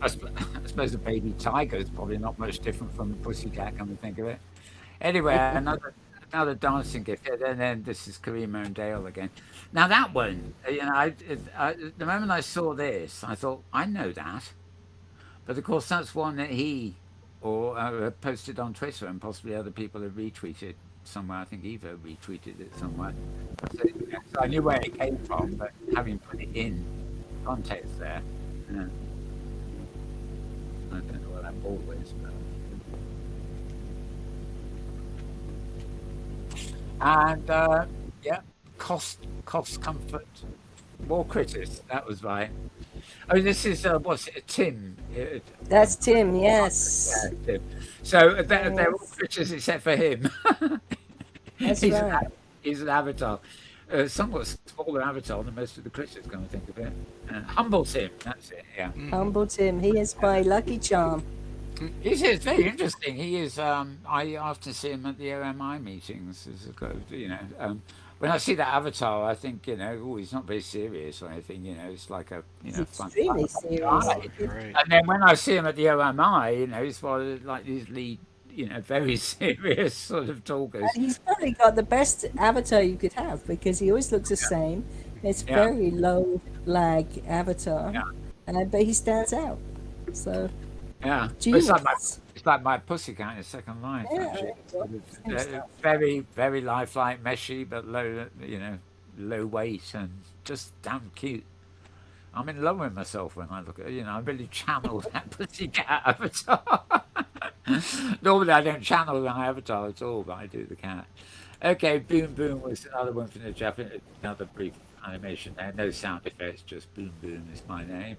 I suppose a baby tiger is probably not much different from a pussycat, come to think of it. Anyway, another dancing gift. And then this is Karima and Dale again. Now that one, the moment I saw this, I thought, I know that. But of course, that's one that he or posted on Twitter, and possibly other people have retweeted somewhere. I think Eva retweeted it somewhere. So I knew where it came from, but having put it in context there, I don't know what that ball is. And cost, comfort, more critters. That was right. Oh, this is what's it? Tim. That's Tim, yes. Yeah, Tim. So they're all critters except for him. That's he's right. He's an avatar, somewhat smaller avatar than most of the critters. Come to think of it. Humble Tim. That's it. Yeah. Humble Tim. He is my lucky charm. It's very interesting. He is. I often see him at the OMI meetings. When I see that avatar, I think oh, he's not very serious or anything. It's like a He's fun extremely serious. guy. Right. And then when I see him at the OMI, he's one of like these lead, very serious sort of talkers. And he's probably got the best avatar you could have because he always looks the same. It's Yeah, very low lag avatar, yeah, but he stands out. So yeah. But genius. it's like my pussycat in Second Life. Yeah, Actually, yeah, sort of, same stuff. very very lifelike, meshy, but low, low weight and just damn cute. I'm in love with myself when I look at I really channel that pussycat avatar. Normally I don't channel my avatar at all, but I do the cat. Okay, Boom Boom was another one from the Japanese, another brief animation there. No sound effects, just Boom Boom is my name.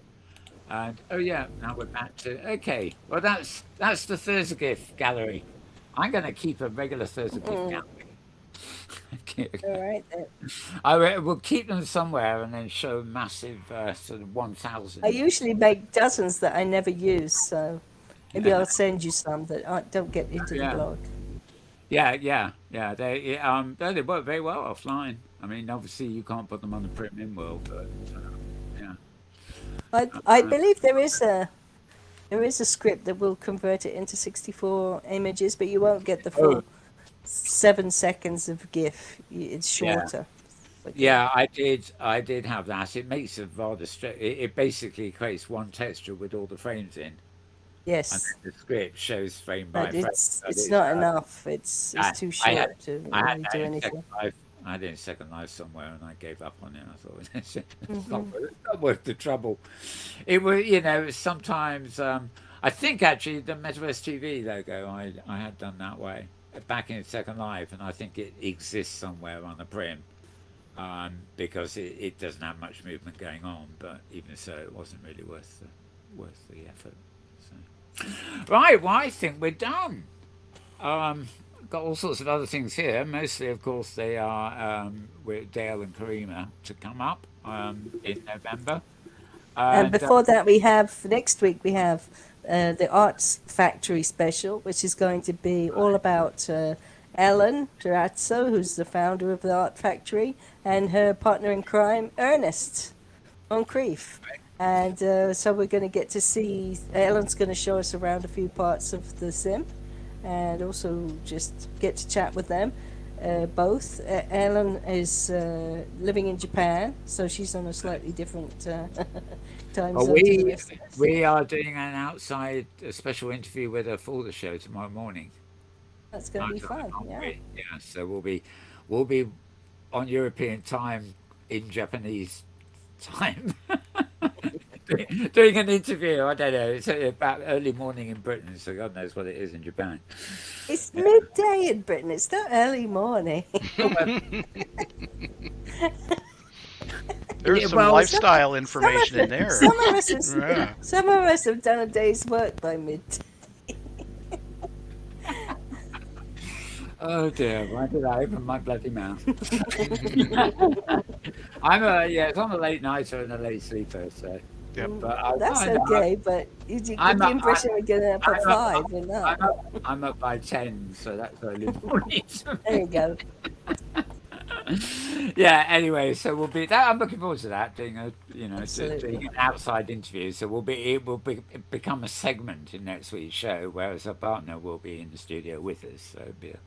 And oh yeah, now we're back to okay. Well, that's the Thursday gift gallery. I'm going to keep a regular Thursday gift Mm, gallery. Okay, all right then. will keep them somewhere and then show massive sort of I 1,000. usually make dozens that I never use, so maybe Yeah, I'll send you some that don't get into the yeah, blog. yeah. They work very well offline. I mean, obviously you can't put them on the print in world, but yeah. I believe there is a script that will convert it into 64 images, but you won't get the Oh, full 7 seconds of GIF. It's yeah. shorter. But yeah. Yeah, I did have that. It makes a rather it basically creates one texture with all the frames in, and Yes, then the script shows frame by but frame. it's But it's it's not enough. It's I, too I had short to I had really that do in Second anything. Life. I had it in Second Life somewhere, and I gave up on it. I thought Hmm. it's not worth the trouble. It was, sometimes. I think actually the Metaverse TV logo I had done that way back in Second Life, and I think it exists somewhere on the prim. Because it doesn't have much movement going on, but even so, it wasn't really worth the effort. So. Right, well, I think we're done. Um, got all sorts of other things here. Mostly, of course, they are with Dale and Karima to come up in November, And and before that, we have next week we have the Arts Factory special, which is going to be all about Ellen Durazzo, who's the founder of the Art Factory, and her partner in crime, Ernest Moncrief. And so we're going to get to see, Ellen's going to show us around a few parts of the sim and also just get to chat with them. Both. Ellen is living in Japan, so she's on a slightly different time well, zone to the rest of us. we are doing an outside a special interview with her for the show tomorrow morning. That's going to be Outside, fun, aren't yeah. we? Yeah, so we'll be on European time in Japanese time. Doing an interview. I don't know. It's about early morning in Britain, so God knows what it is in Japan. It's midday in Britain, it's not early morning. There's Yeah, some well, some, lifestyle some, of information in the, there. Yeah. some of us have done a day's work by midday. oh dear, why did I open my bloody mouth? It's on a late nighter and a late sleeper, so. Yep. But That's I know, okay, but you I'm give the up, impression we're getting up I'm at up, 5, we're not. I'm up by 10, so that's early morning. There you go. Yeah. Anyway, so we'll be that. I'm looking forward to that. Doing Absolutely. doing an outside interview. So it will become a segment in next week's show, whereas our partner will be in the studio with us. So it'll be a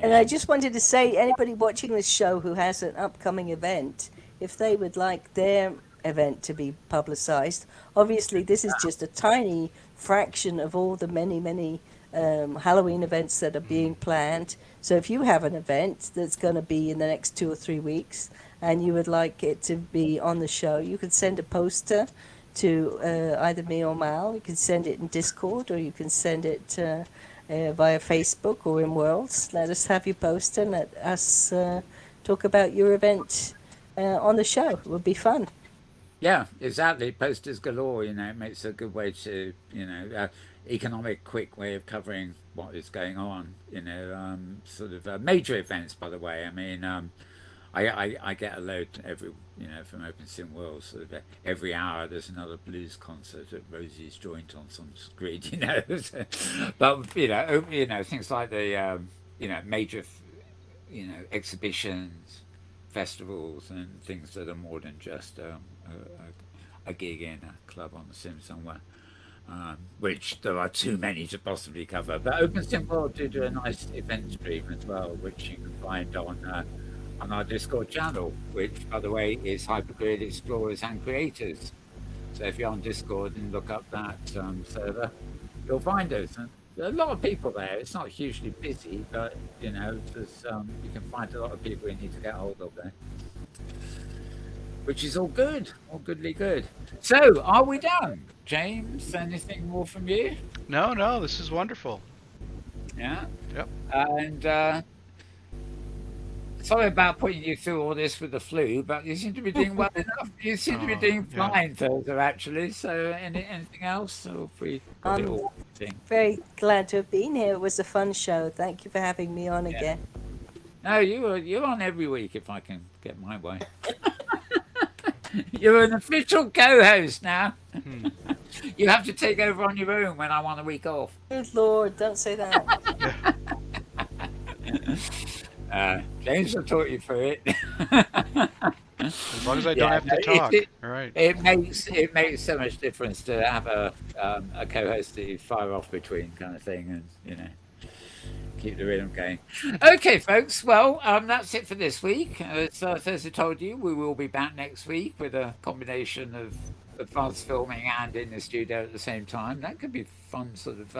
And I combination. just wanted to say, anybody watching this show who has an upcoming event, if they would like their event to be publicized, obviously this is just a tiny fraction of all the many, many Halloween events that are being planned. So if you have an event that's going to be in the next 2 or 3 weeks and you would like it to be on the show, you could send a poster to either me or Mal. You can send it in Discord or you can send it via Facebook or Inworld. Let us have your poster and let us talk about your event on the show. It would be fun. Yeah, exactly. Posters galore. It makes a good way to economic, quick way of covering what is going on. Sort of major events. By the way, I mean. I get a load every from Opensim World. So that every hour there's another blues concert at Rosie's Joint on some grid. But things like the major exhibitions, festivals, and things that are more than just a gig in a club on the sim somewhere. Which there are too many to possibly cover. But Open World do a nice event stream as well, which you can find on our Discord channel, which, by the way, is Hypergrid Explorers and Creators. So if you're on Discord and look up that server, you'll find us. And there are a lot of people there. It's not hugely busy, but there's you can find a lot of people you need to get hold of there, which is all good, all goodly good. So, are we done, James? Anything more from you? No, this is wonderful. Yeah. Yep. And sorry about putting you through all this with the flu, but you seem to be doing well enough. You seem to be doing fine, Thursday, actually. So, anything else? Or if we got it all? Very glad to have been here. It was a fun show. Thank you for having me on again. No, you're on every week if I can get my way. You're an official co-host now. You have to take over on your own when I want a week off. Good Lord, don't say that. James will talk you through it. As long as I don't have to talk. All right. It makes so much difference to have a co-host that you fire off between, kind of thing, and keep the rhythm going. Okay, folks. Well, that's it for this week. As Thursday told you, we will be back next week with a combination of advanced filming and in the studio at the same time. That could be fun, sort of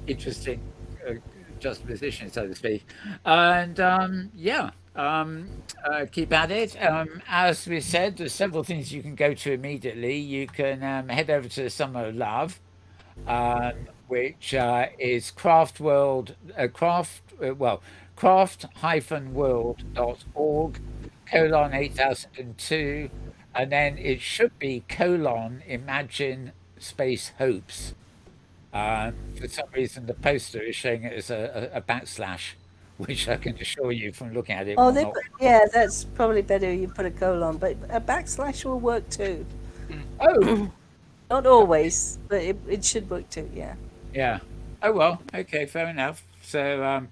interesting juxtaposition, so to speak. And keep at it. As we said, there's several things you can go to immediately. You can head over to the Summer of Love, which is craft-world.org:8002, and then it should be :imagine space hopes. For some reason, the poster is showing it as a backslash, which I can assure you from looking at it. Oh, that's probably better you put a colon, but a backslash will work too. Oh, not always, but it should work too. Yeah. Yeah. Oh well. Okay. Fair enough. So,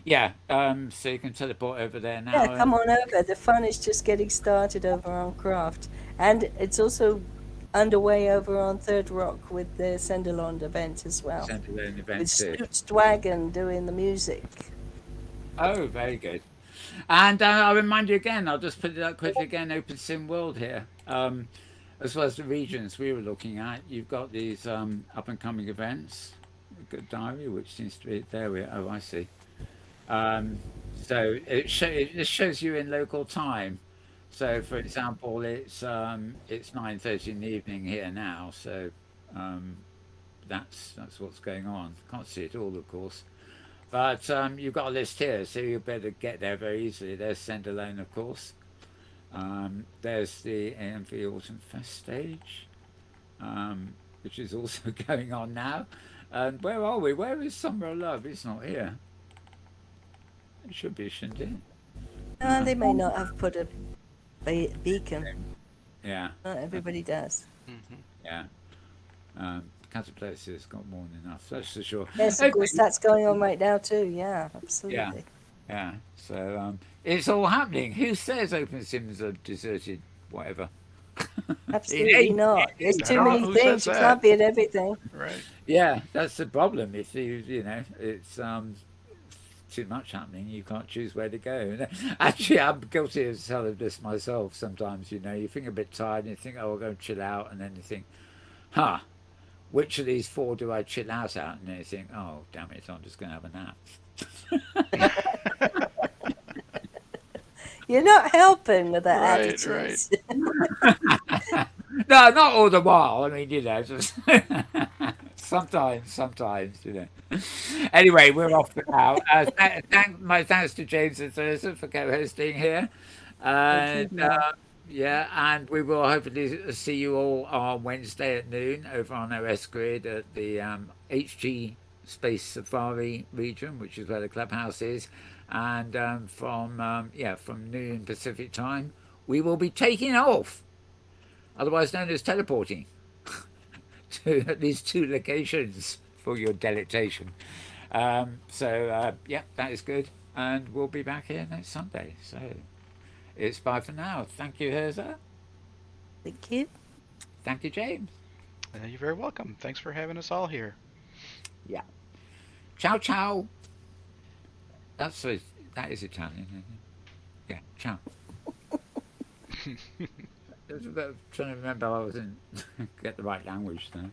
so you can teleport over there now. Yeah, come on over. The fun is just getting started over on Craft, and it's also underway over on Third Rock with the Senderlond event as well. Senderlond event with too. Stutzdwagon doing the music. Oh, very good. And I'll remind you again. I'll just put it up quickly again. Opensim World here. As well as the regions we were looking at, you've got these up and coming events. Good diary, which seems to be there. I see. So it shows you in local time. So, for example, it's 9:30 in the evening here now. So that's what's going on. Can't see it all, of course, but you've got a list here, so you better get there very easily. There's Send Alone, of course. There's the AMV Autumn Fest stage, which is also going on now. And where are we? Where is Summer of Love? It's not here. It should be, shouldn't it? They may not have put a beacon. Yeah. Not everybody does. Mm-hmm. Yeah. Cataplex has got more than enough, that's for sure. Yes, of course, that's going on right now too. Yeah, absolutely. Yeah. So it's all happening. Who says Opensim's a deserted whatever? Absolutely not. There's too many things. You can't be at everything. Right. Yeah, that's the problem. If it's too much happening, you can't choose where to go. Actually, I'm guilty of some of this myself sometimes. You think a bit tired and you think, oh, I'll go and chill out, and then you think, which of these 4 do I chill out at? And then you think, oh, damn it, I'm just going to have a nap. You're not helping with that attitude. Right. No, not all the while. I mean, just sometimes, Anyway, we're off for now. My thanks to James and Thurston for co-hosting here. And and we will hopefully see you all on Wednesday at noon over on OS Grid at the HG Space Safari region, which is where the clubhouse is, and from noon Pacific time, we will be taking off, otherwise known as teleporting, to at least 2 locations for your delectation. That is good, and we'll be back here next Sunday. So it's bye for now. Thank you, Herza. Thank you. Thank you, James. You're very welcome. Thanks for having us all here. Yeah. Ciao, ciao. That is Italian, isn't it? Yeah, ciao. I was trying to remember I wasn't get the right language though.